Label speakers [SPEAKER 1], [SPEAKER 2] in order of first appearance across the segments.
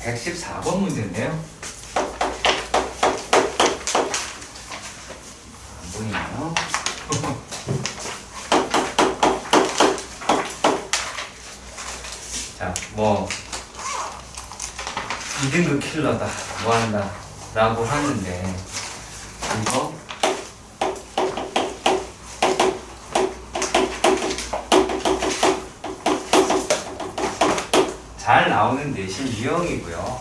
[SPEAKER 1] 114번 문제인데요. 안 보이나요? 자, 뭐 2등급 킬러다, 뭐한다 라고 하는데 이거 잘 나오는 대신 유형이고요.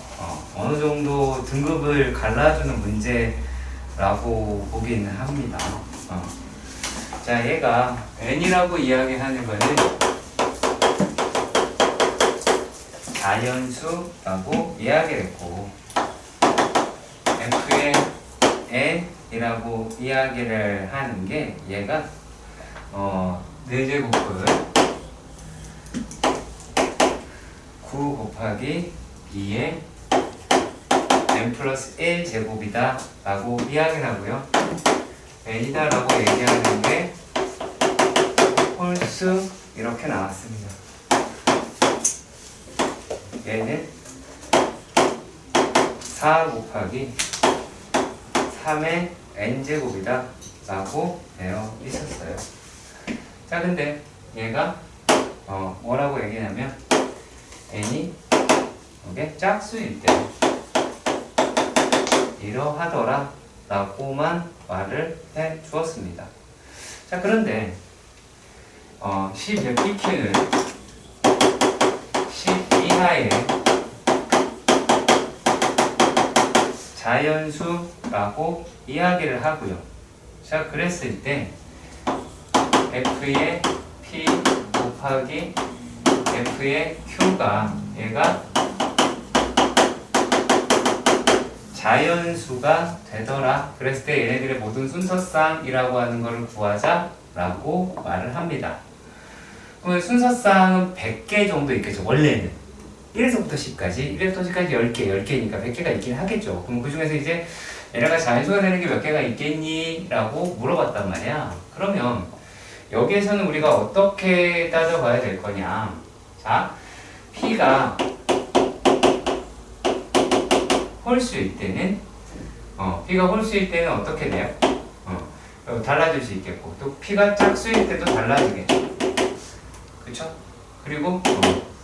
[SPEAKER 1] 어느 정도 등급을 갈라주는 문제라고 보기는 합니다. 자, 얘가 n이라고 이야기하는 거는 자연수라고 이야기를 했고, f의 n이라고 이야기를 하는 게 얘가 4제곱을 9 곱하기 2의 n 플러스 1제곱이다 라고 이야기를 하고요. n이다 라고 얘기하는 게 홀수 이렇게 나왔습니다. 얘는 4 곱하기 3의 n제곱이다 라고 되어 있었어요. 자, 근데 얘가 뭐라고 얘기냐면 n이 이게 짝수일 때 이러하더라 라고만 말을 해 주었습니다. 자, 그런데 10의 PQ는 10 이하의 자연수라고 이야기를 하고요. 자, 그랬을 때 F의 P 곱하기 F의 Q가 얘가 자연수가 되더라. 그랬을 때 얘네들의 모든 순서쌍이라고 하는 것을 구하자 라고 말을 합니다. 그러면 순서쌍은 100개 정도 있겠죠. 원래는 1에서부터 10까지 1에서부터 10까지 10개니까 100개가 있긴 하겠죠. 그럼 그 중에서 이제 얘네가 자연수가 되는 게 몇 개가 있겠니? 라고 물어봤단 말이야. 그러면 여기에서는 우리가 어떻게 따져봐야 될 거냐. 자, P가 홀수일 때는 P가 홀수일 때는 어떻게 돼요? 달라질 수 있겠고, 또 P가 짝수일 때도 달라지겠죠. 그쵸? 그리고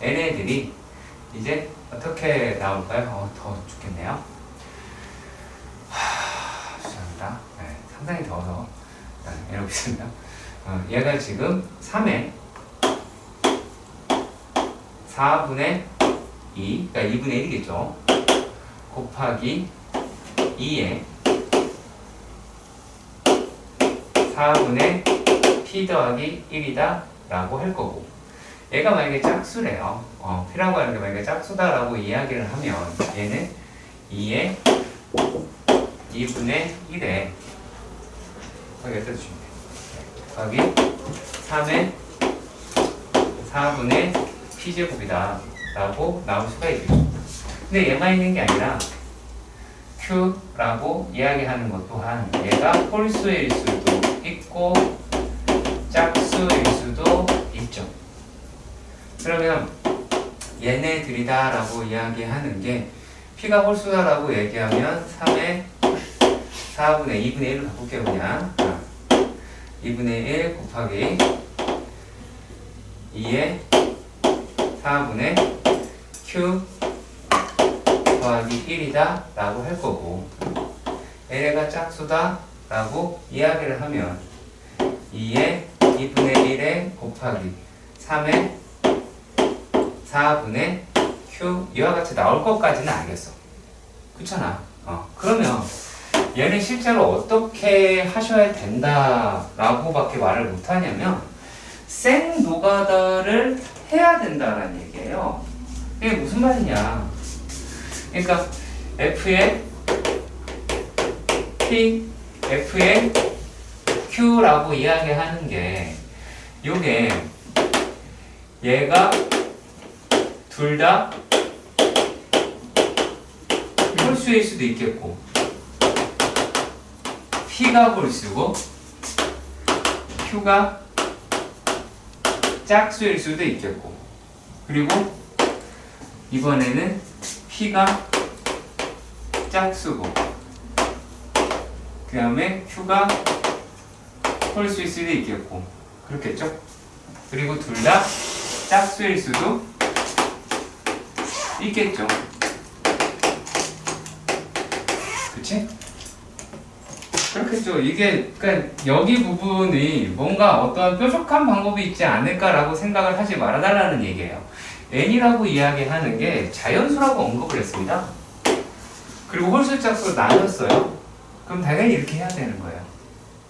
[SPEAKER 1] 얘네들이 이제 어떻게 나올까요? 더워 죽겠네요. 죄송합니다. 네, 상당히 더워서 이러고 있습니다. 얘가 지금 3에 4분의 2, 그러니까 2분의 1이겠죠. 곱하기 2에 4분의 P 더하기 1이다 라고 할 거고, 얘가 만약에 짝수래요. P라고 하는 게 만약에 짝수다 라고 이야기를 하면 얘는 2에 2분의 1에 거기 여기다 주시면 돼요. 곱하기 3에 4분의 P제곱이다 라고 나올 수가 있겠죠. 근데 얘만 있는 게 아니라 Q라고 이야기하는 것 또한 얘가 홀수일 수도 있고 짝수일 수도 있죠. 그러면 얘네들이다 라고 이야기하는 게 P가 홀수다 라고 얘기하면 3의 4분의 2분의 1을 바꿀게요. 그냥 2분의 1 곱하기 2의 4분의 Q 더하기 1이다 라고 할 거고, 얘네가 짝수다 라고 이야기를 하면 2의 2분의 1에 곱하기 3의 4분의 Q 이와 같이 나올 것까지는 알겠어. 그렇잖아. 그러면 얘는 실제로 어떻게 하셔야 된다 라고 밖에 말을 못하냐면 생노가다를 해야 된다라는 얘기예요. 이게 무슨 말이냐. 그러니까 F의 P, F의 Q라고 이야기하는 게 요게 얘가 둘 다 홀수일 수도 있겠고 P가 홀수고 Q가 짝수일 수도 있겠고, 그리고 이번에는 P가 짝수고 그 다음에 Q가 홀수일 수도 있겠고 그렇겠죠? 그리고 둘 다 짝수일 수도 있겠죠. 그치? 그렇겠죠. 이게 그러니까 여기 부분이 뭔가 어떤 뾰족한 방법이 있지 않을까라고 생각을 하지 말아달라는 얘기예요. n이라고 이야기하는 게 자연수라고 언급을 했습니다. 그리고 홀수 짝수로 나눴어요. 그럼 당연히 이렇게 해야 되는 거예요.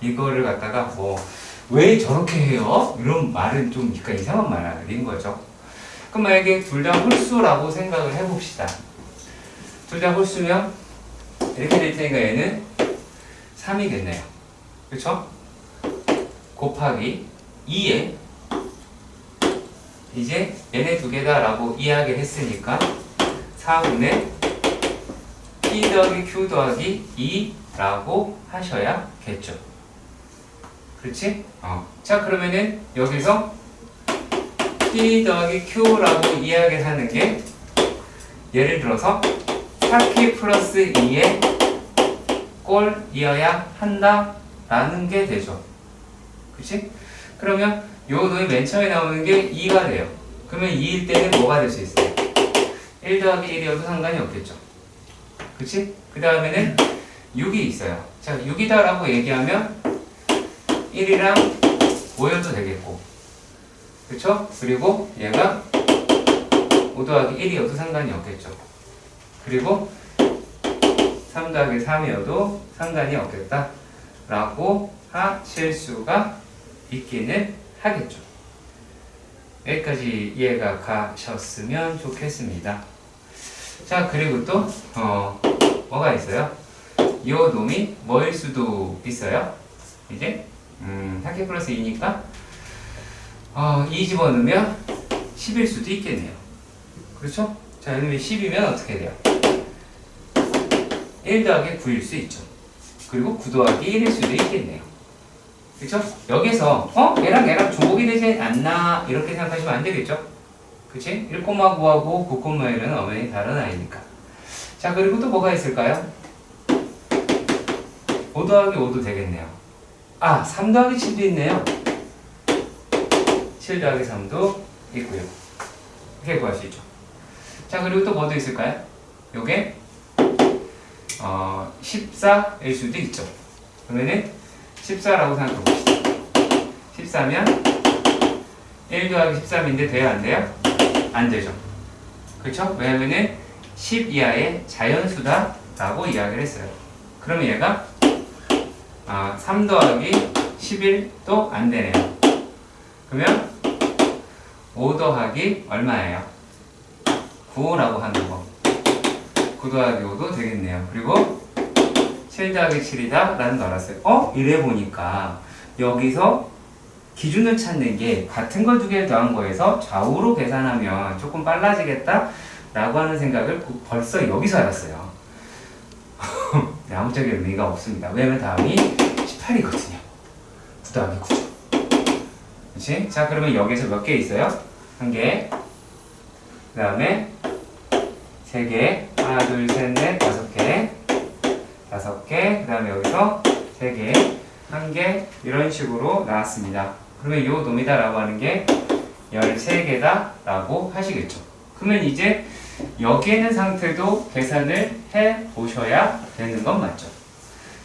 [SPEAKER 1] 이거를 갖다가 뭐 왜 저렇게 해요? 이런 말은 좀 약간 이상한 말인 거죠. 그럼 만약에 둘 다 홀수라고 생각을 해봅시다. 둘 다 홀수면 이렇게 될 테니까 얘는 3이겠네요. 그쵸? 곱하기 2에 이제 얘네 두 개다 라고 이야기를 했으니까 4분의 P 더하기 Q 더하기 2라고 하셔야겠죠. 그렇지? 자 그러면은 여기서 P 더하기 Q라고 이야기를 하는 게 예를 들어서 4P 플러스 2의 꼴이어야 한다 라는 게 되죠. 그치? 그러면 요 놈이 맨 처음에 나오는 게 2가 돼요. 그러면 2일 때는 뭐가 될 수 있어요? 1 더하기 1이어도 상관이 없겠죠. 그치? 그 다음에는 6이 있어요. 자 6이다 라고 얘기하면 1이랑 5여도 되겠고 그쵸? 그리고 얘가 5 더하기 1이어도 상관이 없겠죠. 그리고 3 더하기 3이어도 상관이 없겠다 라고 하실 수가 있기는 하겠죠. 여기까지 이해가 가셨으면 좋겠습니다. 자 그리고 또 뭐가 있어요? 이 놈이 뭐일 수도 있어요. 이제 4K 플러스 2니까 2 집어넣으면 10일 수도 있겠네요. 그렇죠? 자 이놈이 10이면 어떻게 돼요? 1 더하기 9일 수 있죠. 그리고 9 더하기 1일 수도 있겠네요. 그쵸? 여기서 얘랑 조곡이 되지 않나 이렇게 생각하시면 안 되겠죠? 그치? 1,9하고 9,1은 엄연히 다른 아이니까. 자 그리고 또 뭐가 있을까요? 5 더하기 5도 되겠네요. 3 더하기 7도 있네요. 7 더하기 3도 있고요. 이렇게 구할 수 있죠. 자 그리고 또 뭐도 있을까요? 요게 14일 수도 있죠. 그러면은 14라고 생각해 봅시다. 14면 1 더하기 13인데 돼야 안 돼요? 안 되죠. 그렇죠? 왜냐면은 10 이하의 자연수다 라고 이야기를 했어요. 그러면 얘가 3 더하기 11도 안 되네요. 그러면 5 더하기 얼마예요? 9라고 하는 거. 9 더하기 5도 되겠네요. 그리고 7 더하기 7이다 라는 거 알았어요. 이래 보니까 여기서 기준을 찾는 게 같은 걸 두 개를 더한 거에서 좌우로 계산하면 조금 빨라지겠다 라고 하는 생각을 벌써 여기서 알았어요. 아무짝에 의미가 없습니다. 왜냐면 다음이 18이거든요. 9 더하기 9죠. 그치? 자 그러면 여기서 몇 개 있어요? 1개, 그 다음에 3개, 하나 둘 셋 넷 5개, 5개, 그 다음에 여기서 3개, 1개 이런 식으로 나왔습니다. 그러면 요 놈이다 라고 하는 게 13개다 라고 하시겠죠. 그러면 이제 여기에 있는 상태도 계산을 해 보셔야 되는 건 맞죠.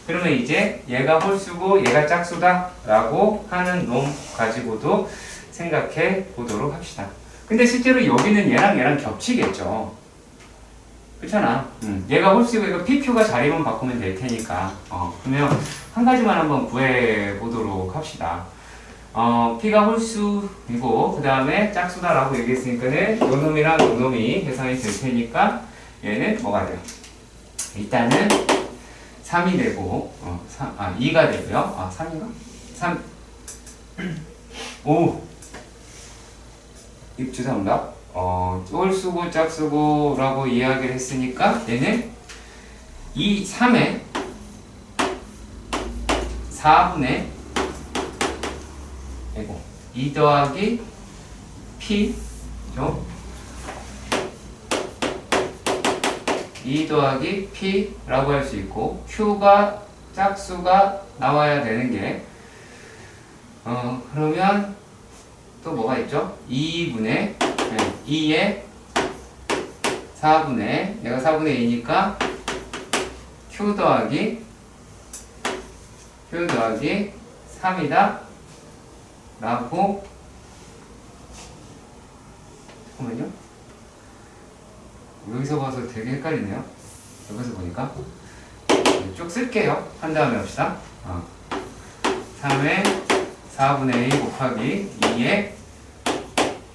[SPEAKER 1] 그러면 이제 얘가 홀수고 얘가 짝수다 라고 하는 놈 가지고도 생각해 보도록 합시다. 근데 실제로 여기는 얘랑 겹치겠죠. 그렇잖아. 얘가 홀수고 이거 PQ가 자리만 바꾸면 될 테니까. 그러면 한 가지만 한번 구해 보도록 합시다. P가 홀수이고 그 다음에 짝수다라고 얘기했으니까는 요 놈이랑 요 놈이 계산이 될 테니까 얘는 뭐가 돼요? 일단은 3이 되고 2가 되고요. 3인가? 3 5 죄송합니다. 홀수고 짝수고 라고 이야기를 했으니까 얘는 3에 4분의 2 더하기 P죠. 2 더하기 P라고 할 수 있고 Q가 짝수가 나와야 되는 게 그러면 또 뭐가 있죠? 2분의 2에 4분의 얘가 4분의 2니까 Q 더하기 3이다 라고 잠깐만요. 여기서 봐서 되게 헷갈리네요. 여기서 보니까 쭉 쓸게요. 한 다음에 합시다. 3에 4분의 2 곱하기 2에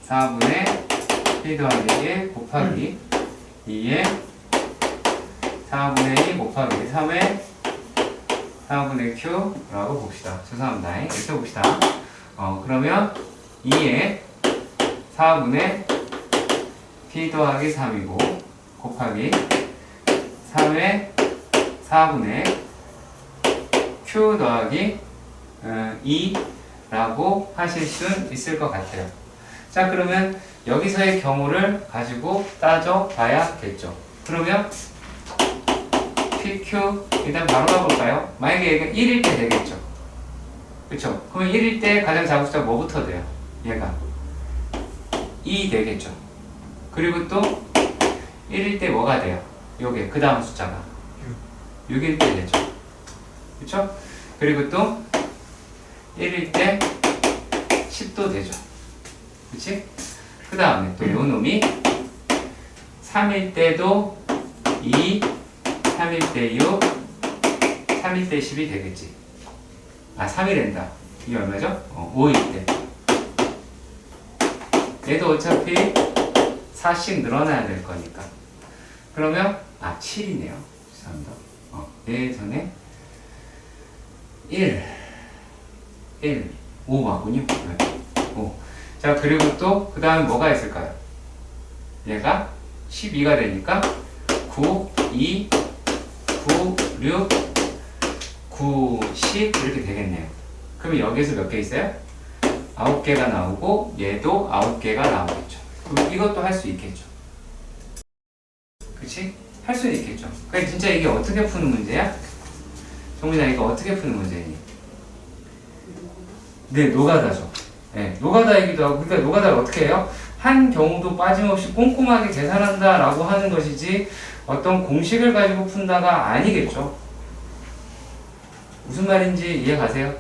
[SPEAKER 1] 4분의 P 더하기 1 곱하기 2에 4분의 2 곱하기 3에 4분의 Q라고 봅시다. 죄송합니다. 이렇게 봅시다. 그러면 2에 4분의 P 더하기 3이고 곱하기 3에 4분의 Q 더하기 2라고 하실 수 있을 것 같아요. 자, 그러면 여기서의 경우를 가지고 따져봐야겠죠. 그러면 PQ 일단 바로 가볼까요? 만약에 얘가 1일 때 되겠죠. 그쵸? 그러면 1일 때 가장 작은 숫자 뭐부터 돼요? 얘가 2 되겠죠. 그리고 또 1일 때 뭐가 돼요? 요게 그 다음 숫자가 6일 때 되죠. 그쵸? 그리고 또 1일 때 10도 되죠. 그치? 그 다음에 또 요 놈이 3일 때도 2, 3일 때 6, 3일 때 10이 되겠지. 3일엔다. 이게 얼마죠? 5일 때. 얘도 어차피 4씩 늘어나야 될 거니까. 그러면 7이네요. 죄송합니다. 예전에 1, 5 맞군요. 5. 자, 그리고 또 그 다음에 뭐가 있을까요? 얘가 12가 되니까 9, 2, 9, 6, 9, 10 이렇게 되겠네요. 그럼 여기에서 몇 개 있어요? 9개가 나오고 얘도 9개가 나오겠죠. 그럼 이것도 할 수 있겠죠. 그치? 할 수는 있겠죠. 그러니까 진짜 이게 어떻게 푸는 문제야? 정민아, 이거 어떻게 푸는 문제니? 네, 노가다죠. 네, 노가다이기도 하고. 그러니까 노가다를 어떻게 해요? 한 경우도 빠짐없이 꼼꼼하게 계산한다 라고 하는 것이지 어떤 공식을 가지고 푼다가 아니겠죠. 무슨 말인지 이해 가세요?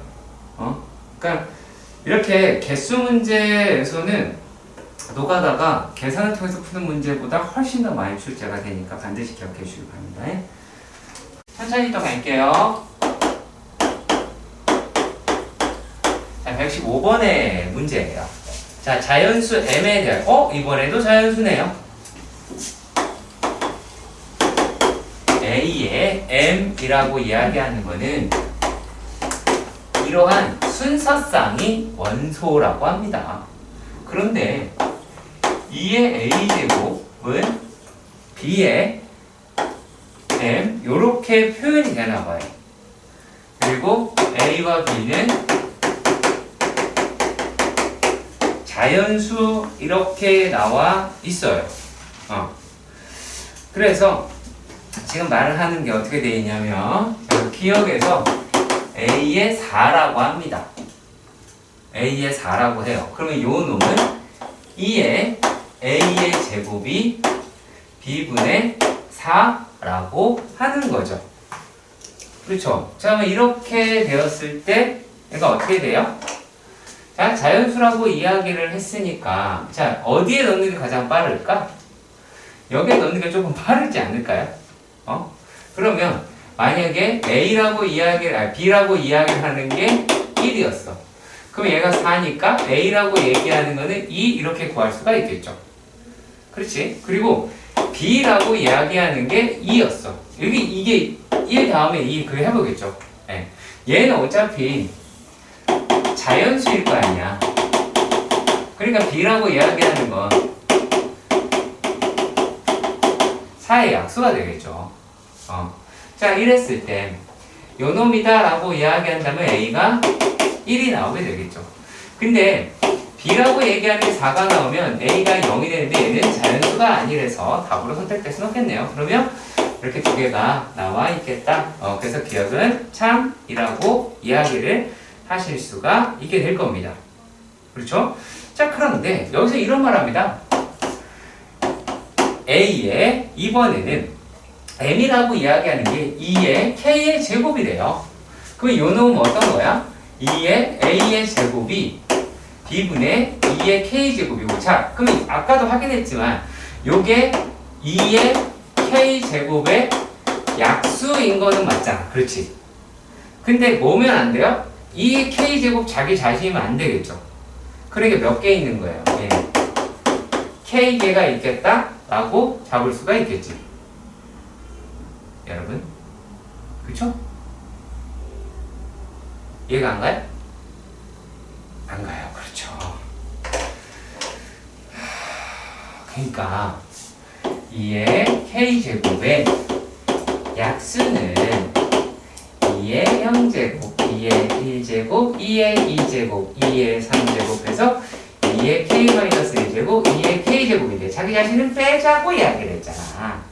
[SPEAKER 1] 그러니까 이렇게 개수 문제에서는 노가다가 계산을 통해서 푸는 문제보다 훨씬 더 많이 출제가 되니까 반드시 기억해 주시기 바랍니다. 천천히 또 갈게요. 자, 115번의 문제예요. 자, 자연수 m에 대한 이번에도 자연수네요. a의 m이라고 이야기하는 거는 이러한 순서쌍이 원소라고 합니다. 그런데 2의 a제곱은 b의 m 요렇게 표현이 되나 봐요. 그리고 a와 b는 자연수 이렇게 나와 있어요. 그래서 지금 말을 하는 게 어떻게 되어 있냐면 기억에서 a의 4라고 합니다. a의 4라고 해요. 그러면 요 놈은 2의 a의 제곱이 b분의 4라고 하는 거죠. 그렇죠? 자, 그러면 이렇게 되었을 때 얘가 어떻게 돼요? 자, 자연수라고 이야기를 했으니까 자, 어디에 넣는 게 가장 빠를까? 여기에 넣는 게 조금 빠르지 않을까요? 그러면 만약에 A라고 B라고 이야기를 하는 게 1이었어. 그럼 얘가 4니까 A라고 얘기하는 거는 2 이렇게 구할 수가 있겠죠. 그렇지? 그리고 B라고 이야기하는 게 2였어. 여기 이게 1 다음에 2 그거 해보겠죠. 네. 얘는 어차피 자연수일 거 아니야. 그러니까 B라고 이야기하는 건 4의 약수가 되겠죠. 자, 이랬을 때 요놈이다 라고 이야기한다면 A가 1이 나오게 되겠죠. 근데 B라고 얘기하는 게 4가 나오면 A가 0이 되는데 얘는 자연수가 아니라서 답으로 선택될 수는 없겠네요. 그러면 이렇게 두 개가 나와 있겠다. 그래서 기억은 참이라고 이야기를 하실 수가 있게 될 겁니다. 그렇죠? 자, 그런데 여기서 이런 말 합니다. A의 이번에는 M이라고 이야기하는 게 2의 K의 제곱이래요. 그럼 요 놈은 어떤 거야? 2의 A의 제곱이 B분의 2의 K제곱이고, 자, 그럼 아까도 확인했지만 요게 2의 K제곱의 약수인 거는 맞잖아. 그렇지? 근데 뭐면 안 돼요? 2의 K제곱 자기 자신이면 안 되겠죠. 그러니까 몇 개 있는 거예요. 예. K개가 있겠다 라고 잡을 수가 있겠지. 여러분, 그쵸? 이해가 안 가요? 안 가요. 그렇죠. 그러니까 2의 K제곱의 약수는 2의 0제곱, 2의 1제곱, 2의 2제곱, 2의 3제곱 해서 2의 K-1제곱, 2의 K제곱인데 자기 자신은 빼자고 이야기를 했잖아.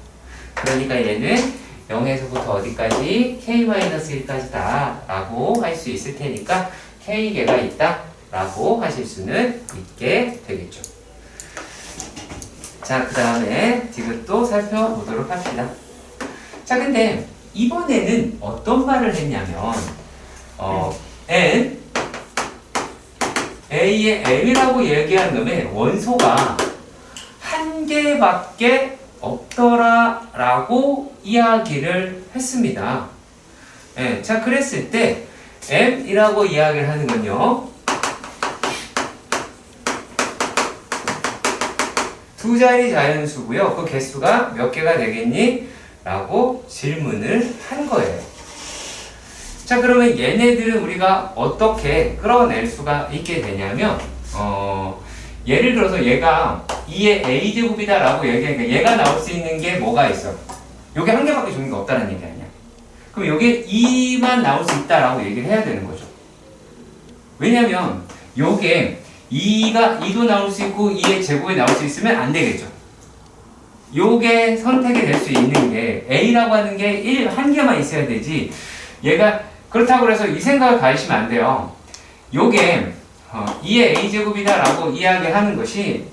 [SPEAKER 1] 그러니까 얘는 0에서부터 어디까지? K-1까지다 라고 할 수 있을 테니까 K개가 있다 라고 하실 수는 있게 되겠죠. 자, 그 다음에 디귿도 살펴보도록 합시다. 자, 근데 이번에는 어떤 말을 했냐면 N A의 M이라고 얘기한 놈의 원소가 한 개밖에 없더라 라고 이야기를 했습니다. 네, 자, 그랬을 때 M이라고 이야기를 하는 건요, 두 자리 자연수고요. 그 개수가 몇 개가 되겠니? 라고 질문을 한 거예요. 자, 그러면 얘네들은 우리가 어떻게 끌어낼 수가 있게 되냐면 예를 들어서 얘가 2의 A제곱이다 라고 얘기하니까 얘가 나올 수 있는 게 뭐가 있어? 요게 한 개밖에 종류가 없다는 얘기 아니야. 그럼 요게 2만 나올 수 있다 라고 얘기를 해야 되는 거죠. 왜냐면 요게 2도 나올 수 있고 2의 제곱이 나올 수 있으면 안 되겠죠. 요게 선택이 될 수 있는 게 A라고 하는 게 한 개만 있어야 되지. 얘가 그렇다고 해서 이 생각을 가지시면 안 돼요. 요게 2의 A제곱이다 라고 이야기하는 것이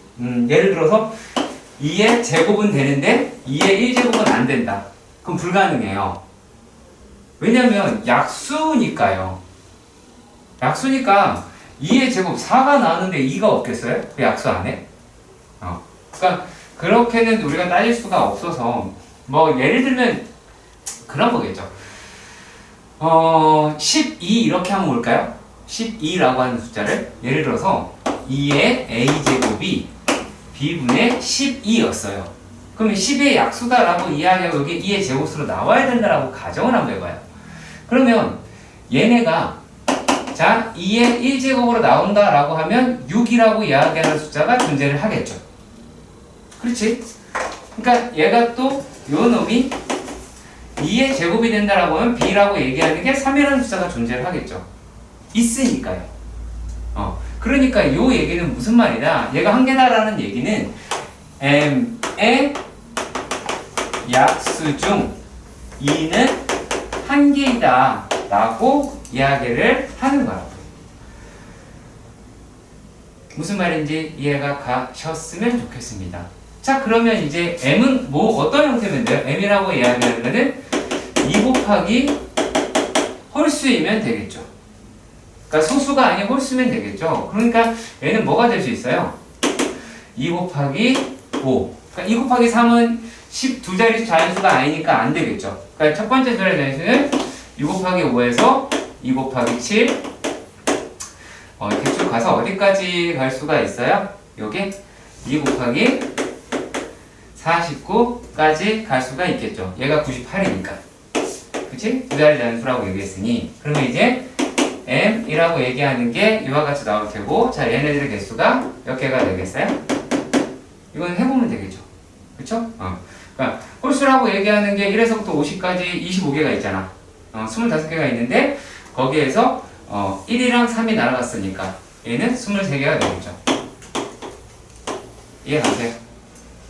[SPEAKER 1] 예를 들어서 2의 제곱은 되는데 2의 1제곱은 안 된다. 그럼 불가능해요. 왜냐면 약수니까요. 약수니까 2의 제곱 4가 나왔는데 2가 없겠어요? 그 약수 안에? 그러니까 그렇게는 우리가 따질 수가 없어서 뭐 예를 들면 그런 거겠죠. 12 이렇게 하면 뭘까요? 12라고 하는 숫자를 예를 들어서 2의 A제곱이 B분의 12였어요. 그러면 10의 약수다라고 이야기하고 여기 2의 제곱수로 나와야 된다라고 가정을 한번 해봐요. 그러면 얘네가 자 2의 1제곱으로 나온다라고 하면 6이라고 이야기하는 숫자가 존재를 하겠죠. 그렇지? 그러니까 얘가 또 요 놈이 2의 제곱이 된다라고 하면 B라고 얘기하는 게 3이라는 숫자가 존재를 하겠죠. 있으니까요. 그러니까 요 얘기는 무슨 말이냐? 얘가 한 개다라는 얘기는 M의 약수 중 2는 한 개이다 라고 이야기를 하는 거라고요. 무슨 말인지 이해가 가셨으면 좋겠습니다. 자, 그러면 이제 M은 뭐 어떤 형태면 돼요? M이라고 이야기하는 거는 2 곱하기 홀수이면 되겠죠. 그러니까 소수가 아닌 홀수면 되겠죠. 그러니까 얘는 뭐가 될 수 있어요? 2 곱하기 5. 그러니까 2 곱하기 3은 12자리 자연수가 아니니까 안 되겠죠. 그러니까 첫 번째 자리 자연수는 2 곱하기 5에서 2 곱하기 7. 이렇게 쭉 가서 어디까지 갈 수가 있어요? 요게 2 곱하기 49까지 갈 수가 있겠죠. 얘가 98이니까. 그치? 두 자리 자연수라고 얘기했으니. 그러면 이제 M이라고 얘기하는 게 이와 같이 나올 테고, 자, 얘네들의 개수가 몇 개가 되겠어요? 이건 해보면 되겠죠. 그쵸? 그러니까 홀수라고 얘기하는 게 1에서부터 50까지 25개가 있잖아. 25개가 있는데 거기에서 1이랑 3이 날아갔으니까 얘는 23개가 되겠죠. 이해가세요?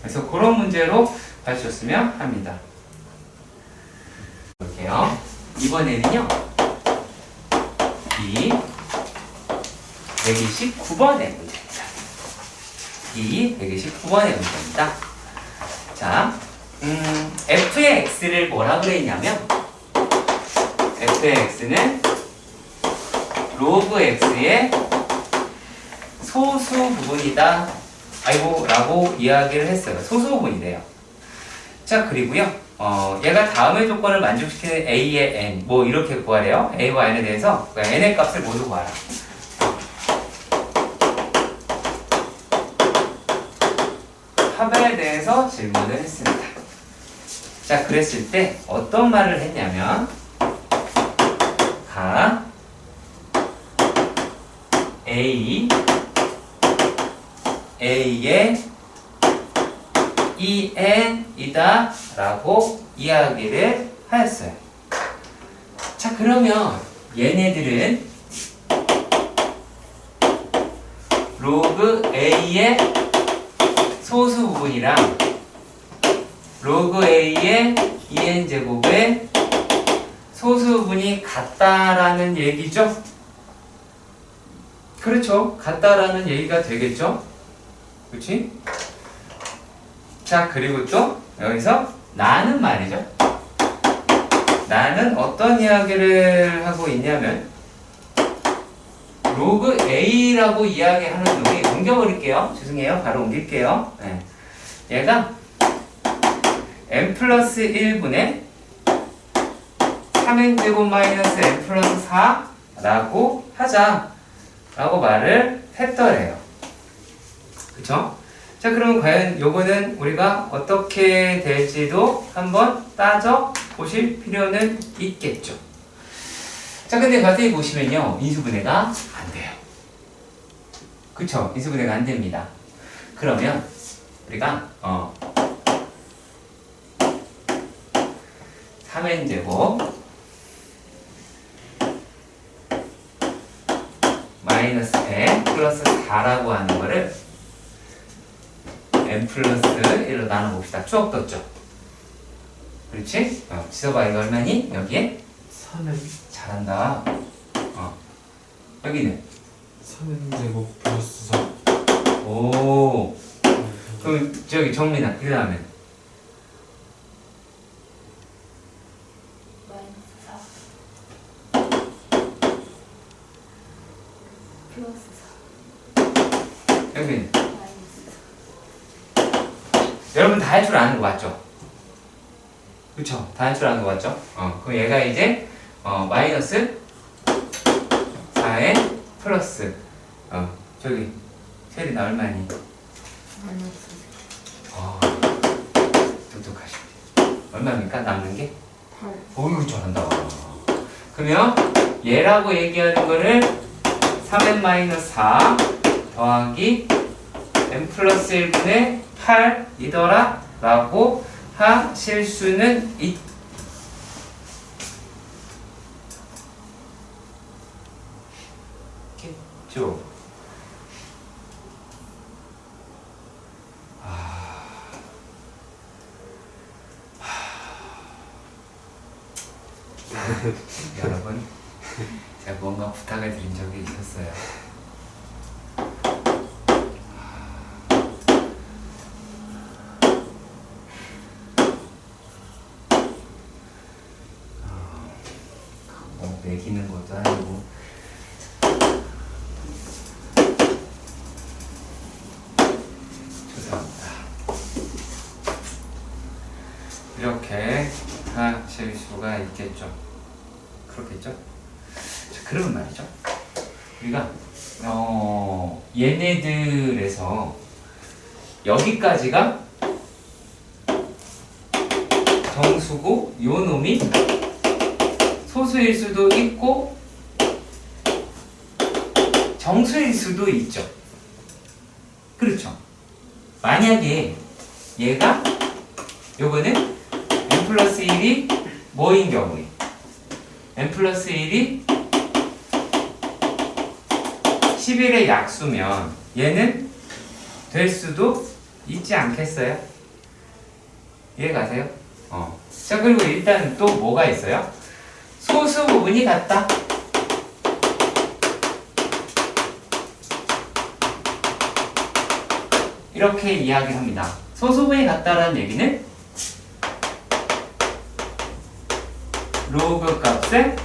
[SPEAKER 1] 그래서 그런 문제로 봐주셨으면 합니다. 볼게요. 이번에는요. 이 129번의 문제입니다. 이 129번의 문제입니다. 자, f의 x를 뭐라 그랬냐면 f의 x는 로그 x의 소수 부분이다. 아이고 라고 이야기를 했어요. 소수 부분이래요. 자, 그리고요. 얘가 다음의 조건을 만족시키는 a의 n 뭐 이렇게 구하래요. a와 n에 대해서 n의 값을 모두 구하라. 합에 대해서 질문을 했습니다. 자, 그랬을 때 어떤 말을 했냐면 가 A의 EN이다 라고 이야기를 하였어요. 자, 그러면 얘네들은 로그 A의 소수 부분이랑 로그 A의 EN제곱의 소수 부분이 같다라는 얘기죠? 그렇죠. 같다라는 얘기가 되겠죠? 그렇지? 자, 그리고 또 여기서 나는 말이죠. 나는 어떤 이야기를 하고 있냐면 로그 A라고 이야기하는 놈이 옮겨버릴게요. 죄송해요. 바로 옮길게요. 네. 얘가 n 플러스 1분의 3n제곱 마이너스 n 플러스 4라고 하자 라고 말을 했더래요. 그쵸? 자, 그럼 과연 요거는 우리가 어떻게 될지도 한번 따져 보실 필요는 있겠죠. 자, 근데 자세히 보시면요, 인수분해가 안 돼요. 그쵸? 인수분해가 안 됩니다. 그러면 우리가 3n제곱 마이너스 n 플러스 4라고 하는 거를 n 플러스 1로 나눠봅시다. 추억 떴죠? 그렇지? 지서봐, 이거 얼마니? 여기에?
[SPEAKER 2] 3n
[SPEAKER 1] 잘한다. 여기는?
[SPEAKER 2] 3n제곱 플러스 4.
[SPEAKER 1] 오. 그럼 저기 정민아, 그 다음에?
[SPEAKER 3] 마이너스 4 플러스 4
[SPEAKER 1] 여기는?
[SPEAKER 3] 마이너스
[SPEAKER 1] 여러분 다 할 줄 아는 거 맞죠? 그쵸? 다 할 줄 아는 거 맞죠? 그럼 얘가 이제 마이너스 4에 플러스 저기 세리 나 얼마니?
[SPEAKER 3] 4 마이너스
[SPEAKER 1] 똑똑하시네. 얼마입니까? 남는 게?
[SPEAKER 3] 8
[SPEAKER 1] 어이구 잘한다. 그러면 얘라고 얘기하는 거를 3n-4 더하기 n 플러스 1분의 8이더라 라고 하실 수는 있겠죠. 여러분, 제가 뭔가 부탁을 드린 적이 있었어요. 뭐 매기는 것도 아니고 죄송합니다. 이렇게 하실 수가 있겠죠. 그렇겠죠? 자, 그러면 말이죠. 우리가 얘네들에서 여기까지가 정수고 요 놈이 소수일 수도 있고 정수일 수도 있죠. 그렇죠? 만약에 얘가 요거는 n 플러스 1이 뭐인 경우에 n 플러스 1이 11의 약수면 얘는 될 수도 있지 않겠어요? 이해 가세요? 자, 그리고 일단 또 뭐가 있어요? 소수 부분이 같다. 이렇게 이야기를 합니다. 소수 부분이 같다라는 얘기는 로그 값의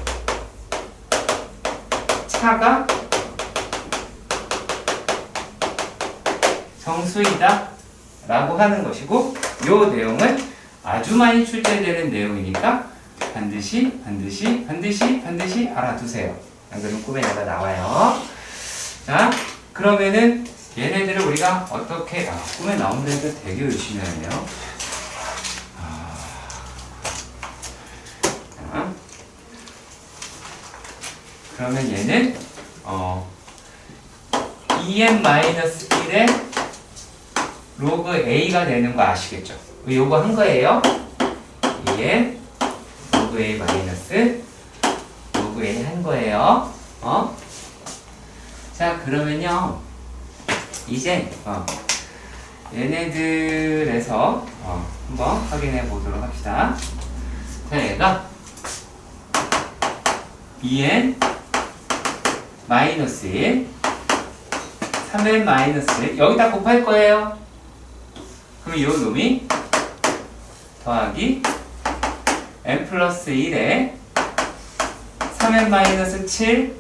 [SPEAKER 1] 차가 정수이다 라고 하는 것이고, 이 내용은 아주 많이 출제되는 내용이니까 반드시 알아두세요. 안 그러면 꿈에다가 나와요. 자, 그러면은 얘네들을 우리가 어떻게, 꿈에 나오는 애들 되게 열심히 하네요. 그러면 얘는 2n-1의 로그 a가 되는 거 아시겠죠? 요거 한 거예요. 2n 로그 a 마이너스 로그 a 한 거예요. 자, 그러면요 이제 얘네들에서 한번 확인해 보도록 합시다. 자, 얘가 2n 마이너스 1 3n 마이너스 1 여기다 곱할 거예요. 그럼 이 놈이 더하기 n 플러스 1에 3n 마이너스 7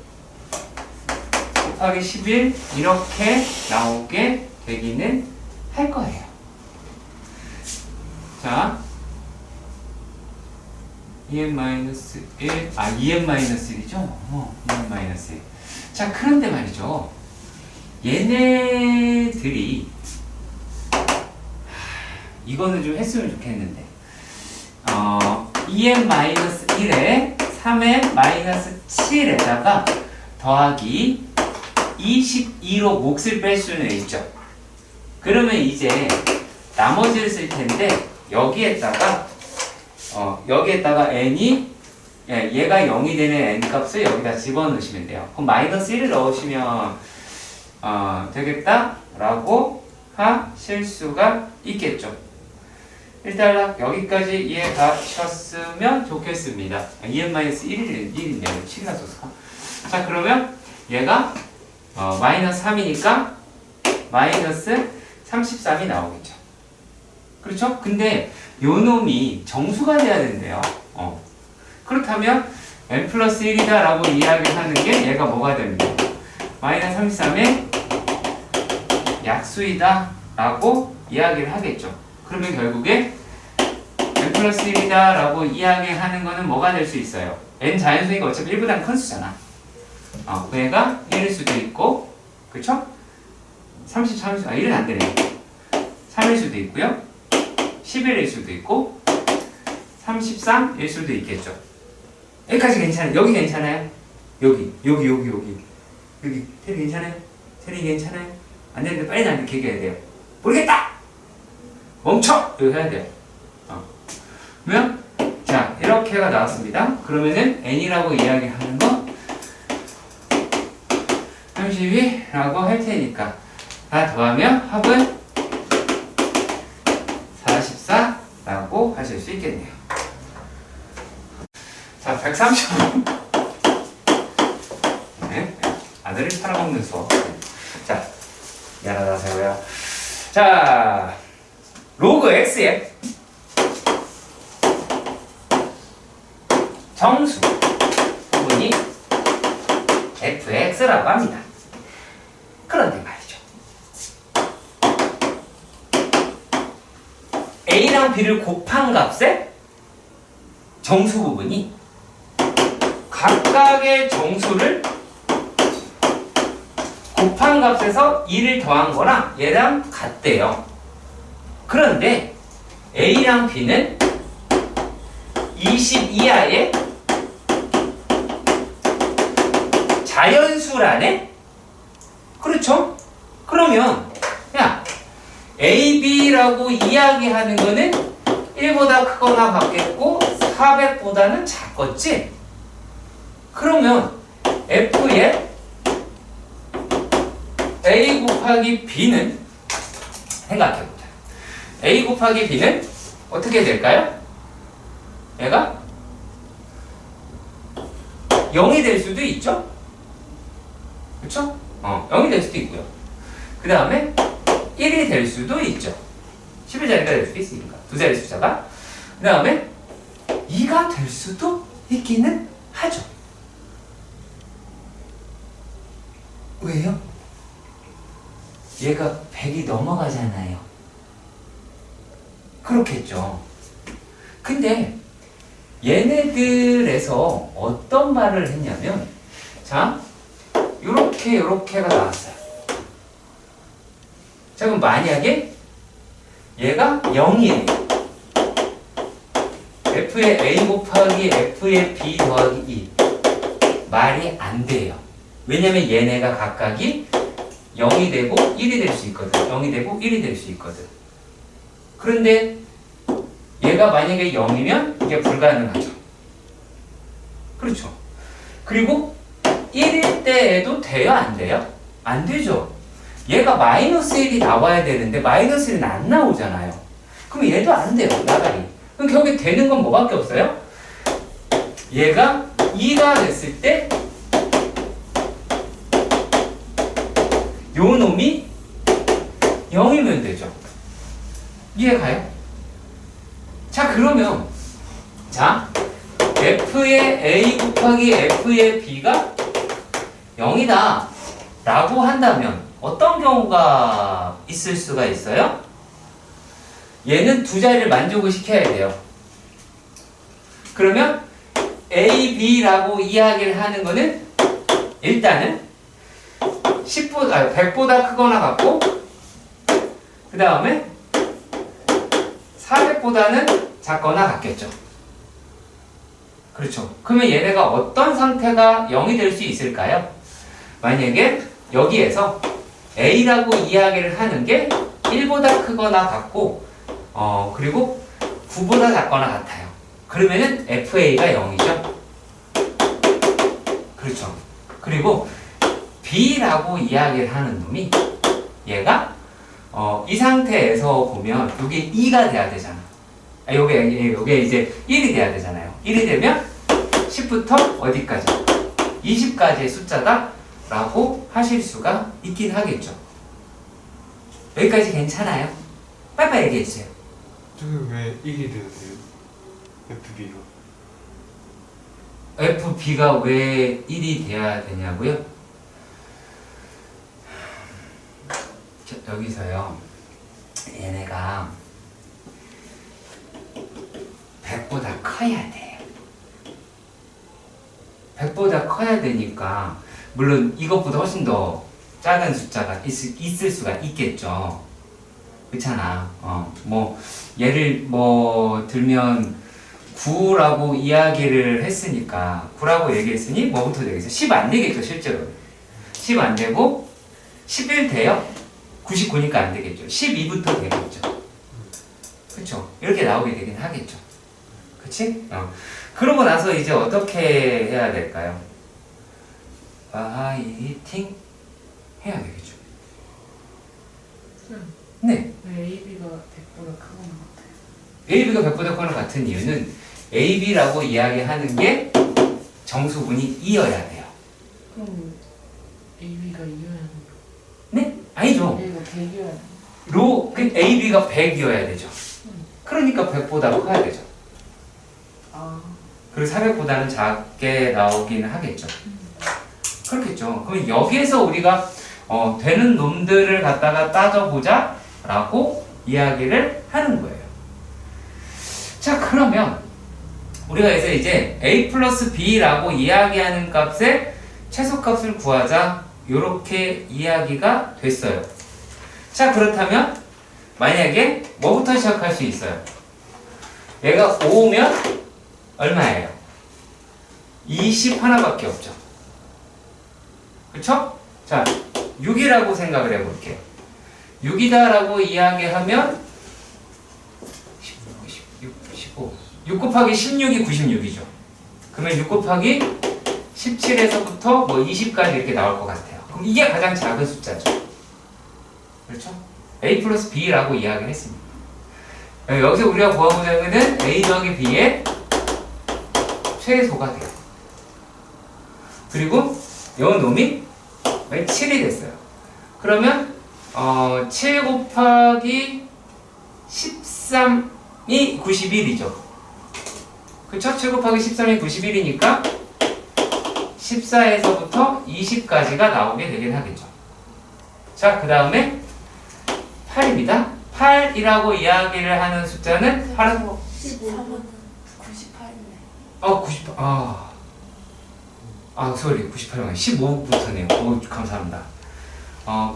[SPEAKER 1] 곱하기 11 이렇게 나오게 되기는 할 거예요. 자, 2n-1 2n-1이죠? 2n-1. 자, 그런데 말이죠, 얘네들이 이거는 좀 했으면 좋겠는데 2n-1에 3n-7에다가 더하기 22로 몫을 뺄 수는 있죠. 그러면 이제 나머지를 쓸 텐데 여기에다가 n이 얘가 0이 되는 n 값을 여기다 집어넣으시면 돼요. 그럼 마이너스 1을 넣으시면 되겠다라고 하실 수가 있겠죠. 일단 여기까지 이해 가셨으면 좋겠습니다. 2n-1이네요. 7이나 써서. 자, 그러면 얘가 마이너스 3이니까 마이너스 33이 나오겠죠. 그렇죠? 근데 요 놈이 정수가 돼야 된대요. 그렇다면 n 플러스 1이다 라고 이야기하는 게 얘가 뭐가 됩니다. 마이너스 33의 약수이다 라고 이야기를 하겠죠. 그러면 결국에 n 플러스 1이다 라고 이야기하는 거는 뭐가 될 수 있어요? n 자연수니까 어차피 1보다는 큰 수잖아. 그 애가 1일 수도 있고, 그쵸? 1은 안 되네. 3일 수도 있고요. 11일 수도 있고, 33일 수도 있겠죠. 여기까지 괜찮아요. 여기 괜찮아요? 여기. 테리 괜찮아요? 테리 괜찮아요? 안 되는데 빨리 나한테 얘기해야 돼요. 모르겠다! 멈춰! 이거 해야 돼요. 그러면, 자, 이렇게가 나왔습니다. 그러면은 n이라고 이야기하는 거 32라고 할 테니까 다 더하면 합은 44라고 하실 수 있겠네요. 자, 130번. 네, 아들을 팔아먹는 수업. 자, 미안하다 세호야. 자, 로그 x의 정수 부분이 fx라고 합니다. 그런데 말이죠, a랑 b를 곱한 값의 정수 부분이 각각의 정수를 곱한 값에서 2를 더한 거랑 얘랑 같대요. 그런데 a랑 b는 20 이하의 자연수라네? 그렇죠? 그러면 야, a, b라고 이야기하는 거는 1보다 크거나 같겠고 400보다는 작겠지? 그러면 f의 a 곱하기 b는 생각해보자. A 곱하기 B는 어떻게 될까요? 얘가 0이 될 수도 있죠? 그쵸? 0이 될 수도 있고요. 그 다음에 1이 될 수도 있죠. 11자리가 될 수도 있으니까. 두 자리 숫자가. 그 다음에 2가 될 수도 있기는 하죠. 왜요? 얘가 100이 넘어가잖아요. 그렇겠죠. 근데 얘네들에서 어떤 말을 했냐면, 자, 요렇게가 나왔어요. 자, 그럼 만약에 얘가 0이에요. F의 A 곱하기 F의 B 더하기 2. 말이 안 돼요. 왜냐면 얘네가 각각이 0이 되고 1이 될 수 있거든. 0이 되고 1이 될 수 있거든. 그런데 얘가 만약에 0이면 이게 불가능하죠. 그렇죠. 그리고 1일 때에도 돼요? 안 돼요? 안 되죠. 얘가 마이너스 1이 나와야 되는데 마이너스 1은 안 나오잖아요. 그럼 얘도 안 돼요. 나가리. 그럼 결국에 되는 건 뭐밖에 없어요? 얘가 2가 됐을 때 요 놈이 0이면 되죠. 이해가요? 자, 그러면 자, F의 A 곱하기 F의 B가 0이다 라고 한다면 어떤 경우가 있을 수가 있어요? 얘는 두 자리를 만족을 시켜야 돼요. 그러면 A, B라고 이야기를 하는 거는 일단은 100보다 크거나 같고, 그 다음에 400보다는 작거나 같겠죠. 그렇죠. 그러면 얘네가 어떤 상태가 0이 될 수 있을까요? 만약에 여기에서 A라고 이야기를 하는 게 1보다 크거나 같고, 그리고 9보다 작거나 같아요. 그러면은 FA가 0이죠. 그렇죠. 그리고 B라고 이야기를 하는 놈이 얘가 이 상태에서 보면 이게 2가 돼야 되잖아. 요게 이제 1이 돼야 되잖아요. 1이 되면 10부터 어디까지? 20까지의 숫자다 라고 하실 수가 있긴 하겠죠. 여기까지 괜찮아요? 빨리빨리 얘기해주세요.
[SPEAKER 2] 저게 왜 1이 되는데요? FB가
[SPEAKER 1] FB가 왜 1이 돼야 되냐고요? 여기서요, 얘네가 100보다 커야 돼요. 100보다 커야 되니까, 물론 이것보다 훨씬 더 작은 숫자가 있을 수가 있겠죠. 그렇잖아. 예를 들면 9라고 이야기를 했으니까, 9라고 얘기했으니 뭐부터 되겠어요? 10 안 되겠죠, 실제로. 10 안 되고 11 돼요? 99니까 안 되겠죠. 12부터 되겠죠. 그렇죠. 이렇게 나오게 되긴 하겠죠. 그치? 그러고 나서 이제 어떻게 해야 될까요? 파이팅 해야 되겠죠. 네.
[SPEAKER 3] 왜 AB가 100보다 크거나 같아요?
[SPEAKER 1] AB가 100보다 크거나 같은 이유는 AB라고 이야기하는 게 정수분이 2여야 돼요.
[SPEAKER 3] 그럼 AB가 2여야 하는
[SPEAKER 1] 네? 아니죠.
[SPEAKER 3] A가 100이어야 하는
[SPEAKER 1] AB가 100이어야 되죠. 그러니까 100보다 커야 되죠. 그리고 400보다는 작게 나오긴 하겠죠. 그렇겠죠. 그럼 여기에서 우리가 되는 놈들을 갖다가 따져보자 라고 이야기를 하는 거예요. 자, 그러면 우리가 이제 A 플러스 B라고 이야기하는 값의 최소값을 구하자, 요렇게 이야기가 됐어요. 자, 그렇다면 만약에 뭐부터 시작할 수 있어요? 얘가 5면 얼마예요? 20 하나밖에 없죠. 그쵸? 자, 6이라고 생각을 해볼게요. 6이다라고 이야기하면 6 곱하기 16이 96이죠. 그러면 6 곱하기 17에서부터 20까지 이렇게 나올 것 같아요. 그럼 이게 가장 작은 숫자죠. 그렇죠? A 플러스 B라고 이야기를 했습니다. 여기서 우리가 구하고자 하는 것은 A 더하기 B의 최소가 돼요. 그리고 요 놈이 7이 됐어요. 그러면 7 곱하기 13이 91이죠. 그쵸? 7 곱하기 13이 91이니까 14에서부터 20까지가 나오게 되긴 하겠죠. 자, 그 다음에 8입니다. 8이라고 이야기를 하는 숫자는 8은
[SPEAKER 4] 15는 98이네.
[SPEAKER 1] 98. 소리 98만 15부터네요. 오, 감사합니다.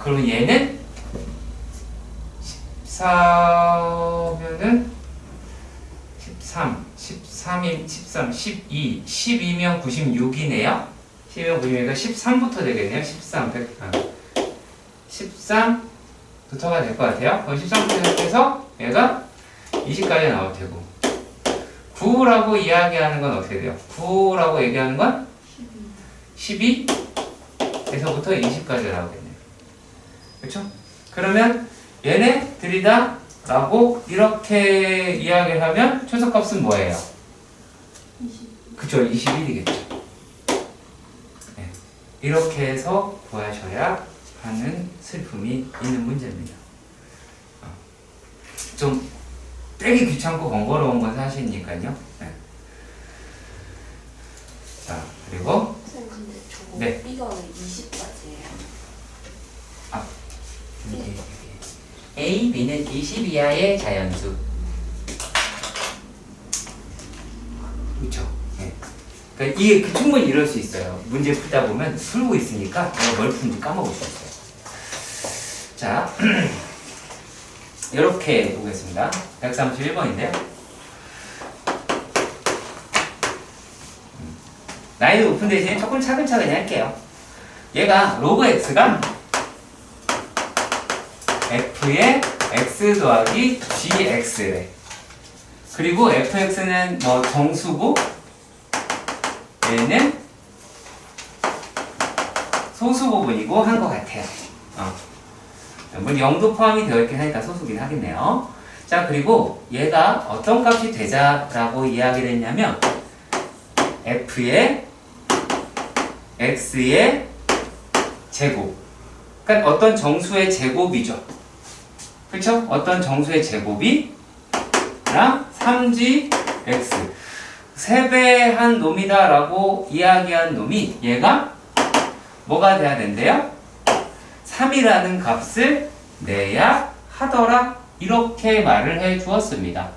[SPEAKER 1] 그럼 얘는 14면은 13, 12면 96이네요. 12면 96이니까 13부터 되겠네요. 13부터가 될 것 같아요. 그럼 13부터 시작해서 얘가 20까지 나올 테고 9라고 이야기하는 건 어떻게 돼요? 9라고 얘기하는 건 12에서부터 20까지 나오겠네요. 그렇죠? 그러면 얘네들이 다 라고 이렇게 이야기를 하면 최소값은 뭐예요?
[SPEAKER 4] 20.
[SPEAKER 1] 그쵸, 21이겠죠. 네. 이렇게 해서 구하셔야 하는 슬픔이 있는 문제입니다. 좀 빼기 귀찮고 번거로운 건 사실이니까요. 네. 자, 그리고
[SPEAKER 4] 선생님 근데 저거
[SPEAKER 1] 네.
[SPEAKER 4] B가 왜 20까지예요?
[SPEAKER 1] A, B는 20 이하의 자연수. 그렇죠. 네. 그러니까 이게 충분히 이럴 수 있어요. 문제 풀다 보면 풀고 있으니까 내가 뭘 푸는지 까먹을 수 있어요. 자, 이렇게 보겠습니다. 131번인데요. 난이도 높은 대신에 조금 차근차근히 할게요. 얘가 로그 x가 f의 x 더하기 gx래. 그리고 fx는 뭐 정수고 얘는 소수 부분이고 한 것 같아요. 물론 0도 포함이 되어 있긴 하니까 소수긴 하겠네요. 자, 그리고 얘가 어떤 값이 되자라고 이야기를 했냐면 f의 x의 제곱. 그러니까 어떤 정수의 제곱이죠. 그렇죠? 어떤 정수의 제곱이 랑 3gx 3배한 놈이다라고 이야기한 놈이 얘가 뭐가 돼야 된대요? 3이라는 값을 내야 하더라. 이렇게 말을 해 주었습니다.